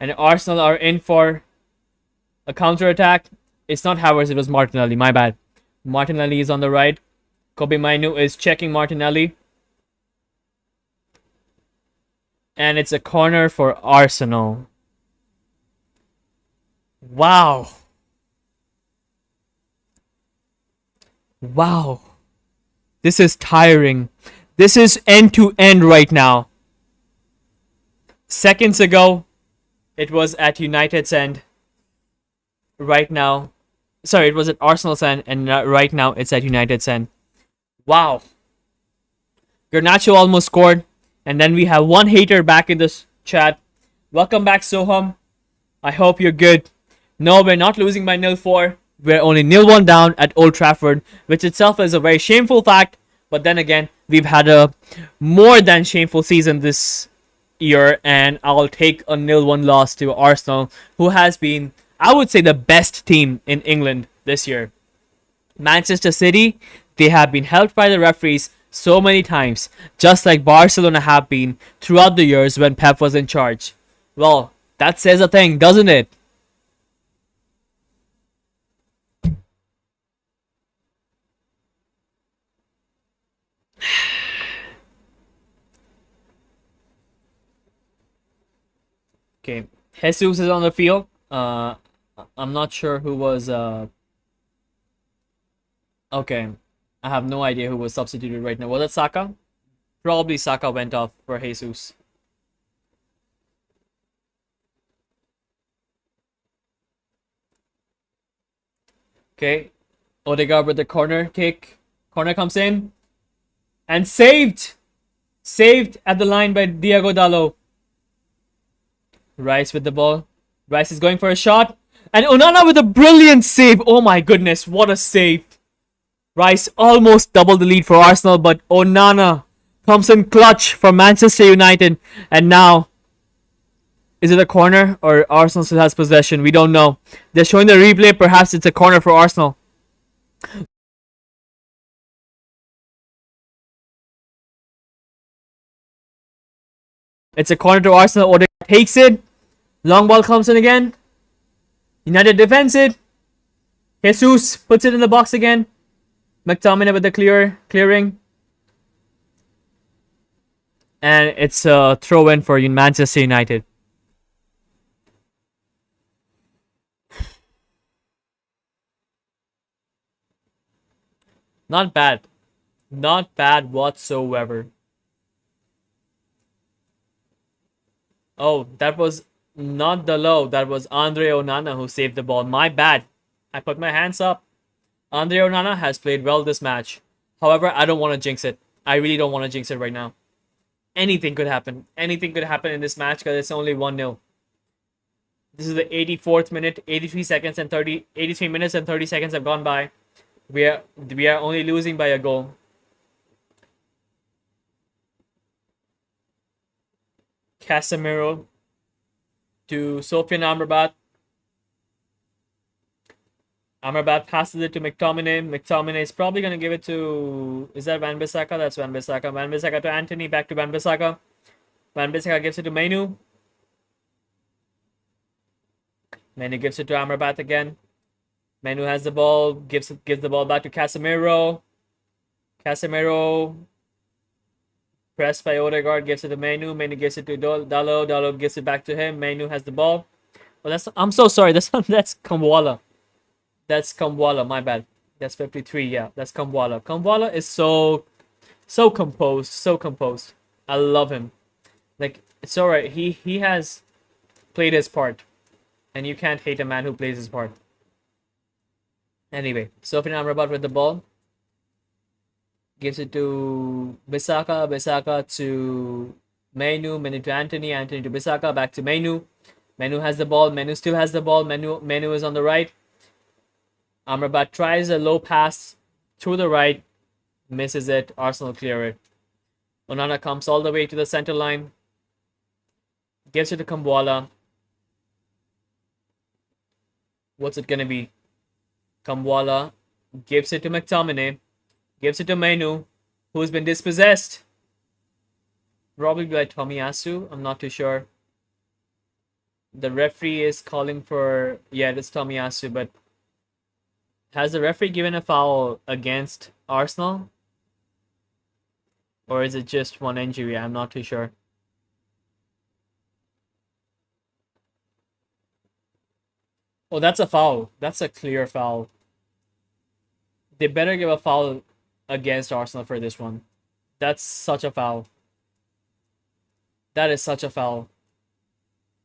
And Arsenal are in for a counter-attack. It's not Havertz, it was Martinelli. My bad. Martinelli is on the right. Kobe Mainu is checking Martinelli. And it's a corner for Arsenal. Wow. Wow. This is tiring. This is end to end right now. Seconds ago, it was at United's end. Right now, sorry, it was at Arsenal's end, and right now it's at United's end. Wow. Garnacho almost scored, and then we have one hater back in this chat. Welcome back, Soham. I hope you're good. No, we're not losing by 0-4. We're only 0-1 down at Old Trafford, which itself is a very shameful fact. But then again, we've had a more than shameful season this year, and I'll take a 0-1 loss to Arsenal, who has been, I would say, the best team in England this year. Manchester City, they have been helped by the referees so many times, just like Barcelona have been throughout the years when Pep was in charge. Well, that says a thing, doesn't it? Okay, Jesus is on the field. I'm not sure who was. Okay, I have no idea who was substituted right now. Was it Saka? Probably Saka went off for Jesus. Okay, Odegaard with the corner kick. Corner comes in and saved. Saved at the line by Diogo Dalot. Rice with the ball. Rice is going for a shot. And Onana with a brilliant save. Oh my goodness, what a save. Rice almost doubled the lead for Arsenal, but Onana comes in clutch for Manchester United. And now, is it a corner or Arsenal still has possession? We don't know. They're showing the replay. Perhaps it's a corner for Arsenal. It's a corner to Arsenal. Odegaard takes it. Long ball comes in again. United defends it. Jesus puts it in the box again. McTominay with the clearing. And it's a throw in for Manchester United. Not bad. Not bad whatsoever. Oh, that was not Dalot. That was Andre Onana who saved the ball. My bad. I put my hands up. Andre Onana has played well this match. However, I don't want to jinx it. I really don't want to jinx it right now. Anything could happen. Anything could happen in this match because it's only 1-0. This is the 84th minute. 83 minutes and 30 seconds have gone by. We are only losing by a goal. Casemiro to Sofian Amrabat. Amrabat passes it to McTominay. McTominay is probably going to give it to... Is that Van Bissaka? That's Van Bissaka. Van Bissaka to Anthony. Back to Van Bissaka. Van Bissaka gives it to Mainu. Mainu gives it to Amrabat again. Mainu has the ball. Gives the ball back to Casemiro. Casemiro... Pressed by Odegaard, gives it to Mainu. Mainu gives it to Dalot. Dalot gives it back to him. Mainu has the ball. Well, I'm so sorry. That's Kamwala. That's Kamwala. My bad. That's 53. Yeah, that's Kamwala. Kamwala is so composed. So composed. I love him. Like, it's alright. He has played his part, and you can't hate a man who plays his part. Anyway, Sofian Amrabat with the ball. Gives it to Bissaka. Bissaka to Mainu. Mainu to Anthony. Anthony to Bissaka. Back to Mainu. Mainu has the ball. Mainu still has the ball. Mainu is on the right. Amrabat tries a low pass to the right. Misses it. Arsenal clear it. Onana comes all the way to the center line. Gives it to Kamwala. What's it going to be? Kamwala gives it to McTominay. Gives it to Mainu, who's been dispossessed. Probably by Tomiyasu. I'm not too sure. The referee is calling for... Yeah, it's Tomiyasu, but... Has the referee given a foul against Arsenal? Or is it just one injury? I'm not too sure. Oh, that's a foul. That's a clear foul. They better give a foul against Arsenal for this one. That's such a foul. That is such a foul.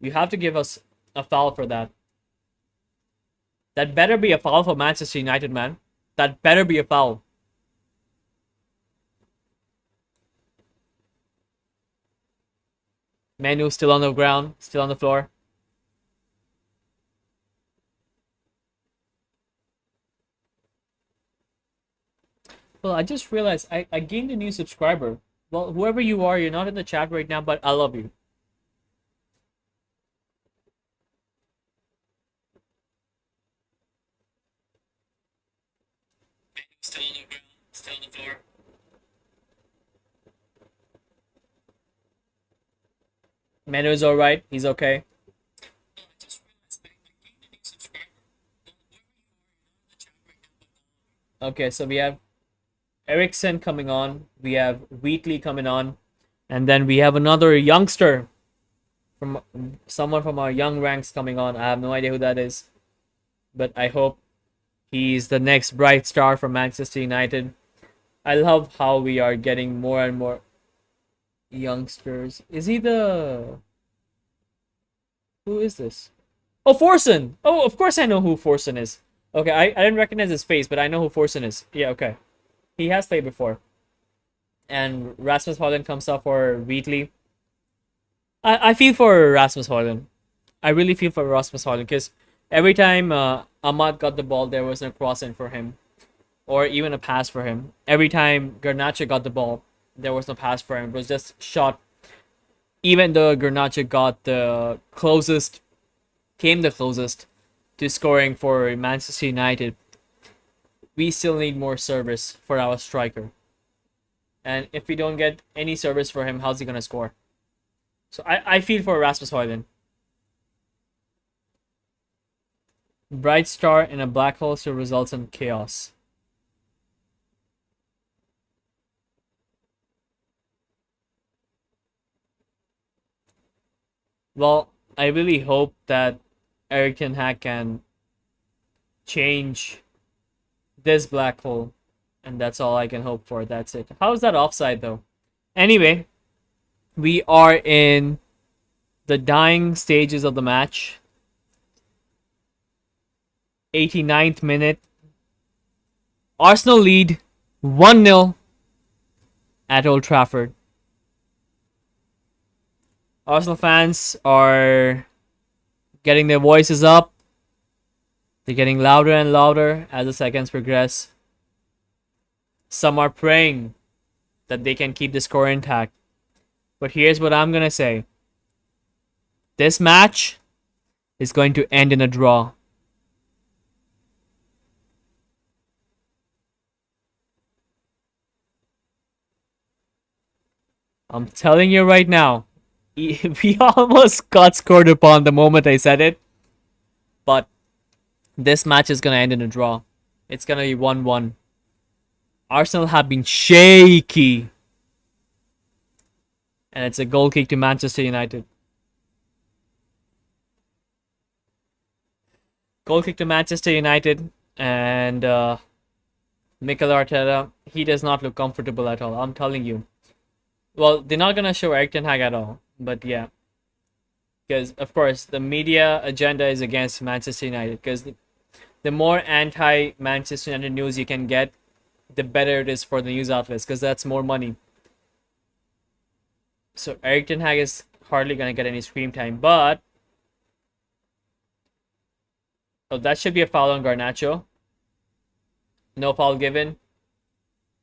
You have to give us a foul for that. That better be a foul for Manchester United, man. That better be a foul. Manu still on the ground, still on the floor. Well, I just realized I gained a new subscriber. Well, whoever you are, you're not in the chat right now, but I love you. Still on the ground, still on the floor. Manu is alright, he's okay. Okay, so we have Ericsson coming on, we have Wheatley coming on, and then we have another youngster from someone from our young ranks coming on. I have no idea who that is, but I hope he's the next bright star for Manchester United. I love how we are getting more and more youngsters. Is he the... Who is this? Oh, Forson! Oh, of course I know who Forson is. Okay, I didn't recognize his face, but I know who Forson is. Yeah, okay. He has played before. And Rasmus Højlund comes up for Wheatley. I feel for Rasmus Højlund. I really feel for Rasmus Højlund because every time Ahmad got the ball, there was no cross in for him. Or even a pass for him. Every time Garnacho got the ball, there was no pass for him. It was just shot. Even though Garnacho got the closest, came the closest to scoring for Manchester United, we still need more service for our striker. And if we don't get any service for him, how's he going to score? So I feel for Rasmus Højlund. Bright star in a black hole still results in chaos. Well, I really hope that Erik Ten Hag can change this black hole, and that's all I can hope for. That's it. How is that offside though? Anyway, we are in the dying stages of the match. 89th minute. Arsenal lead 1-0 at Old Trafford. Arsenal fans are getting their voices up. They're getting louder and louder as the seconds progress. Some are praying that they can keep the score intact. But here's what I'm going to say. This match is going to end in a draw. I'm telling you right now, we almost got scored upon the moment I said it. But this match is going to end in a draw. It's going to be 1-1. Arsenal have been shaky. And it's a goal kick to Manchester United. Goal kick to Manchester United. And Mikel Arteta, he does not look comfortable at all. I'm telling you. Well, they're not going to show Erik Ten Hag at all. But yeah. Because, of course, the media agenda is against Manchester United. Because the more anti-Manchester United news you can get, the better it is for the news outlets. Because that's more money. So Erik Ten Hag is hardly going to get any screen time. But oh, that should be a foul on Garnacho. No foul given.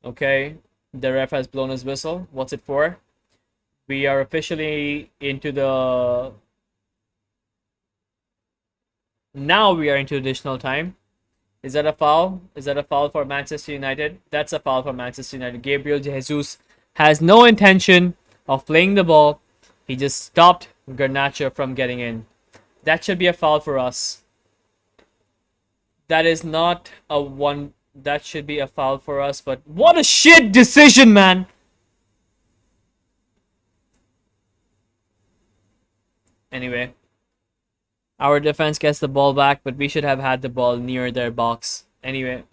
Okay. The ref has blown his whistle. What's it for? We are officially into the... Now we are into additional time. Is that a foul? Is that a foul for Manchester United? That's a foul for Manchester United. Gabriel Jesus has no intention of playing the ball. He just stopped Garnacho from getting in. That should be a foul for us. That is not a one... That should be a foul for us, but what a shit decision, man! Anyway. Our defense gets the ball back, but we should have had the ball near their box. Anyway,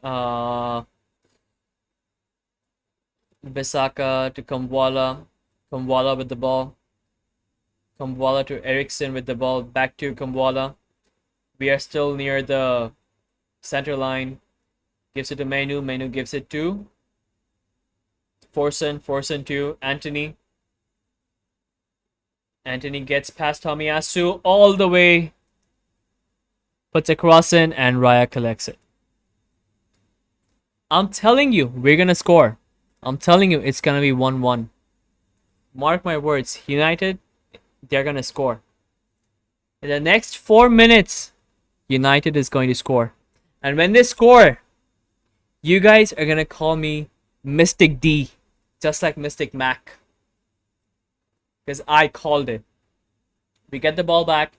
Bissaka to Kumwala. Kumwala with the ball. Kumwala to Eriksson with the ball. Back to Kumwala. We are still near the center line. Gives it to Menu. Menu gives it to Forsen. Forsen to Anthony. Anthony gets past Tomiyasu all the way. Puts a cross in and Raya collects it. I'm telling you, we're going to score. I'm telling you, it's going to be 1-1. Mark my words. United, they're going to score. In the next 4 minutes, United is going to score. And when they score, you guys are going to call me Mystic D. Just like Mystic Mac. Because I called it. We get the ball back.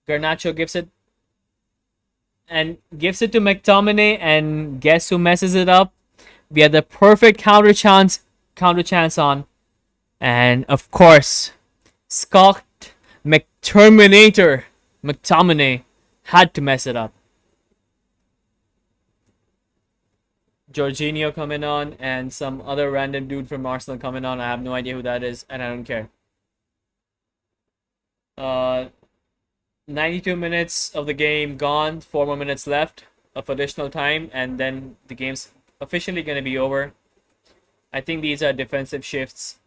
Garnacho gives it. And gives it to McTominay. And guess who messes it up? We had the perfect counter chance on. And of course, Scott McTerminator McTominay had to mess it up. Jorginho coming on and some other random dude from Arsenal coming on. I have no idea who that is and I don't care. 92 minutes of the game gone. 4 more minutes left of additional time and then the game's officially going to be over. I think these are defensive shifts.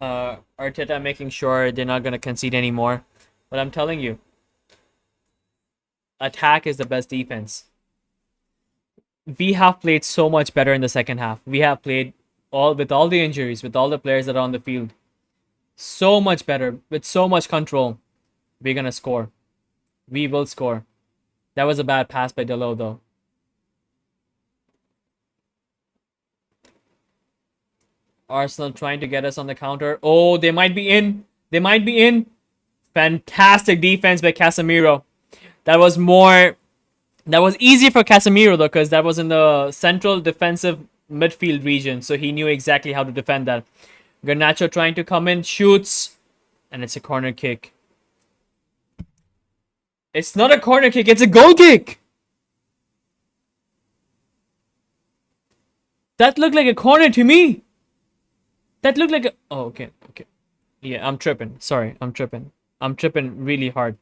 Arteta making sure they're not going to concede anymore. But I'm telling you, attack is the best defense. We have played so much better in the second half. We have played with all the injuries, with all the players that are on the field. So much better, with so much control. We're going to score. We will score. That was a bad pass by Delo, though. Arsenal trying to get us on the counter. Oh, they might be in. They might be in. Fantastic defense by Casemiro. That was more. That was easy for Casemiro though, because that was in the central defensive midfield region, so he knew exactly how to defend that. Garnacho trying to come in, shoots, and it's a corner kick. It's not a corner kick, it's a goal kick! That looked like a corner to me! That looked like a... Oh, okay, okay. Yeah, I'm tripping. Sorry, I'm tripping. I'm tripping really hard.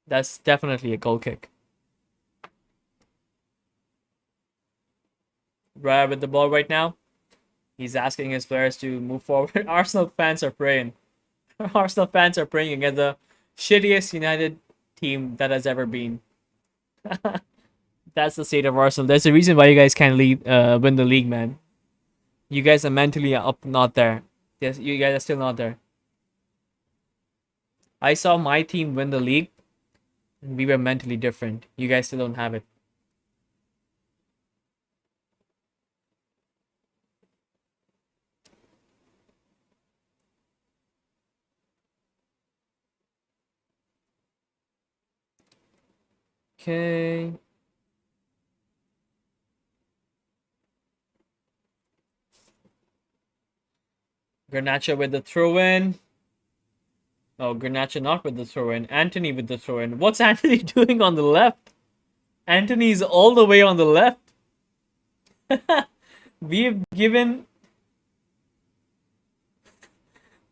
That's definitely a goal kick. Raya with the ball right now. He's asking his players to move forward. Arsenal fans are praying. Arsenal fans are praying against the shittiest United team that has ever been. That's the state of Arsenal. There's a reason why you guys can't win the league, man. You guys are mentally up, not there. Yes, you guys are still not there. I saw my team win the league, and we were mentally different. You guys still don't have it. Okay. Garnacho with the throw-in. Oh, Garnacho not with the throw-in. Anthony with the throw-in. What's Anthony doing on the left? Anthony's all the way on the left. We've given...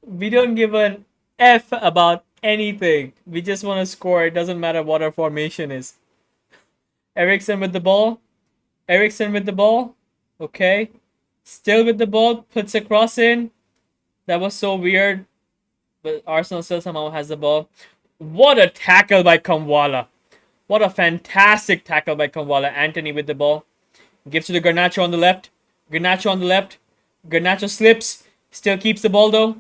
We don't give an F about anything. We just want to score. It doesn't matter what our formation is. Eriksen with the ball. Eriksen with the ball. Okay. Still with the ball. Puts a cross in. That was so weird. But Arsenal still somehow has the ball. What a tackle by Kamwala. What a fantastic tackle by Kamwala. Anthony with the ball. Gives to the Garnacho on the left. Garnacho on the left. Garnacho slips. Still keeps the ball though.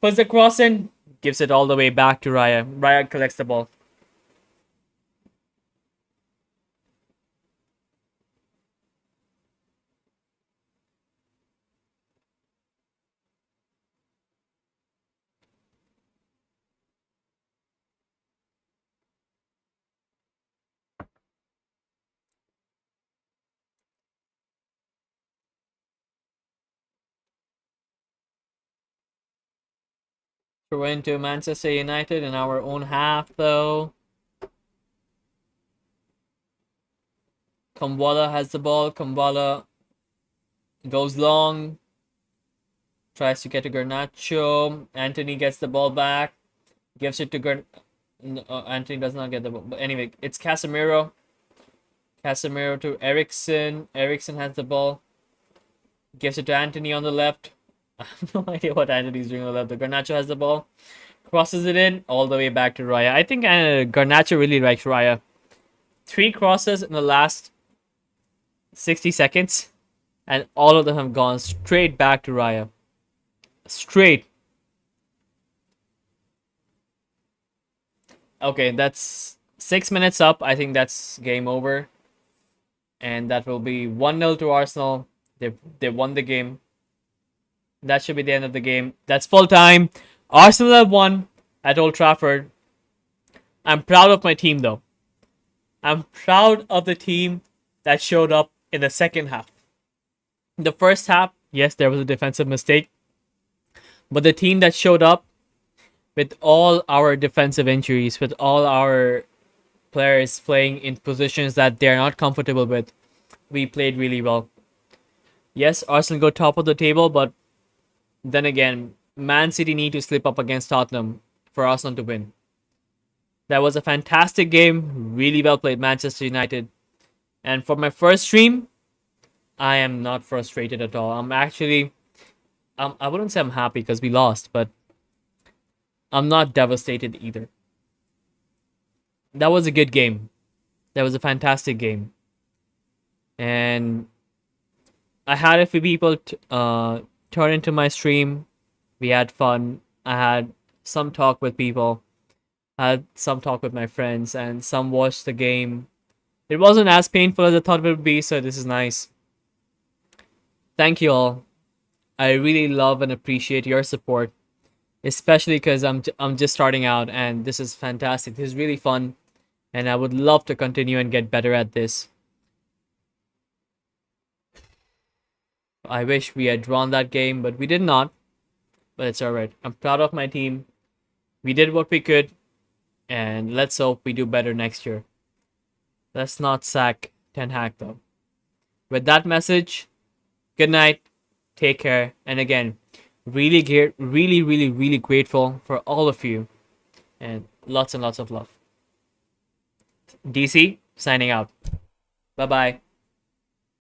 Puts the cross in. Gives it all the way back to Raya. Raya collects the ball. Throw into Manchester United in our own half though. Kamwala has the ball. Kamwala goes long. Tries to get to Garnacho. Anthony gets the ball back. Gives it to Anthony does not get the ball. But anyway, it's Casemiro. Casemiro to Eriksen. Eriksen has the ball. Gives it to Anthony on the left. I have no idea what Anthony's doing on the left. The Garnacho has the ball. Crosses it in all the way back to Raya. I think Garnacho really likes Raya. 3 crosses in the last 60 seconds. And all of them have gone straight back to Raya. Straight. Okay, that's 6 minutes up. I think that's game over. And that will be 1-0 to Arsenal. They won the game. That should be the end of the game. That's full time. Arsenal have won at Old Trafford. I'm proud of my team though. I'm proud of the team that showed up in the second half. In the first half, yes, there was a defensive mistake. But the team that showed up with all our defensive injuries, with all our players playing in positions that they're not comfortable with, we played really well. Yes, Arsenal go top of the table, but then again, Man City need to slip up against Tottenham for Arsenal to win. That was a fantastic game. Really well played, Manchester United. And for my first stream, I am not frustrated at all. I'm actually... I wouldn't say I'm happy because we lost, but I'm not devastated either. That was a good game. That was a fantastic game. And I had a few people turn into my stream. We had fun. I had some talk with people. I had some talk with my friends, and some watched the game. It wasn't as painful as I thought it would be, so this is nice. Thank you all. I really love and appreciate your support. especially because I'm just starting out, and this is fantastic. This is really fun, and I would love to continue and get better at this. I wish we had drawn that game, but we did not. But it's alright. I'm proud of my team. We did what we could, and let's hope we do better next year. Let's not sack Ten Hag though. With that message, good night, take care, and again, really grateful for all of you, and lots of love. DeeC signing out. Bye bye.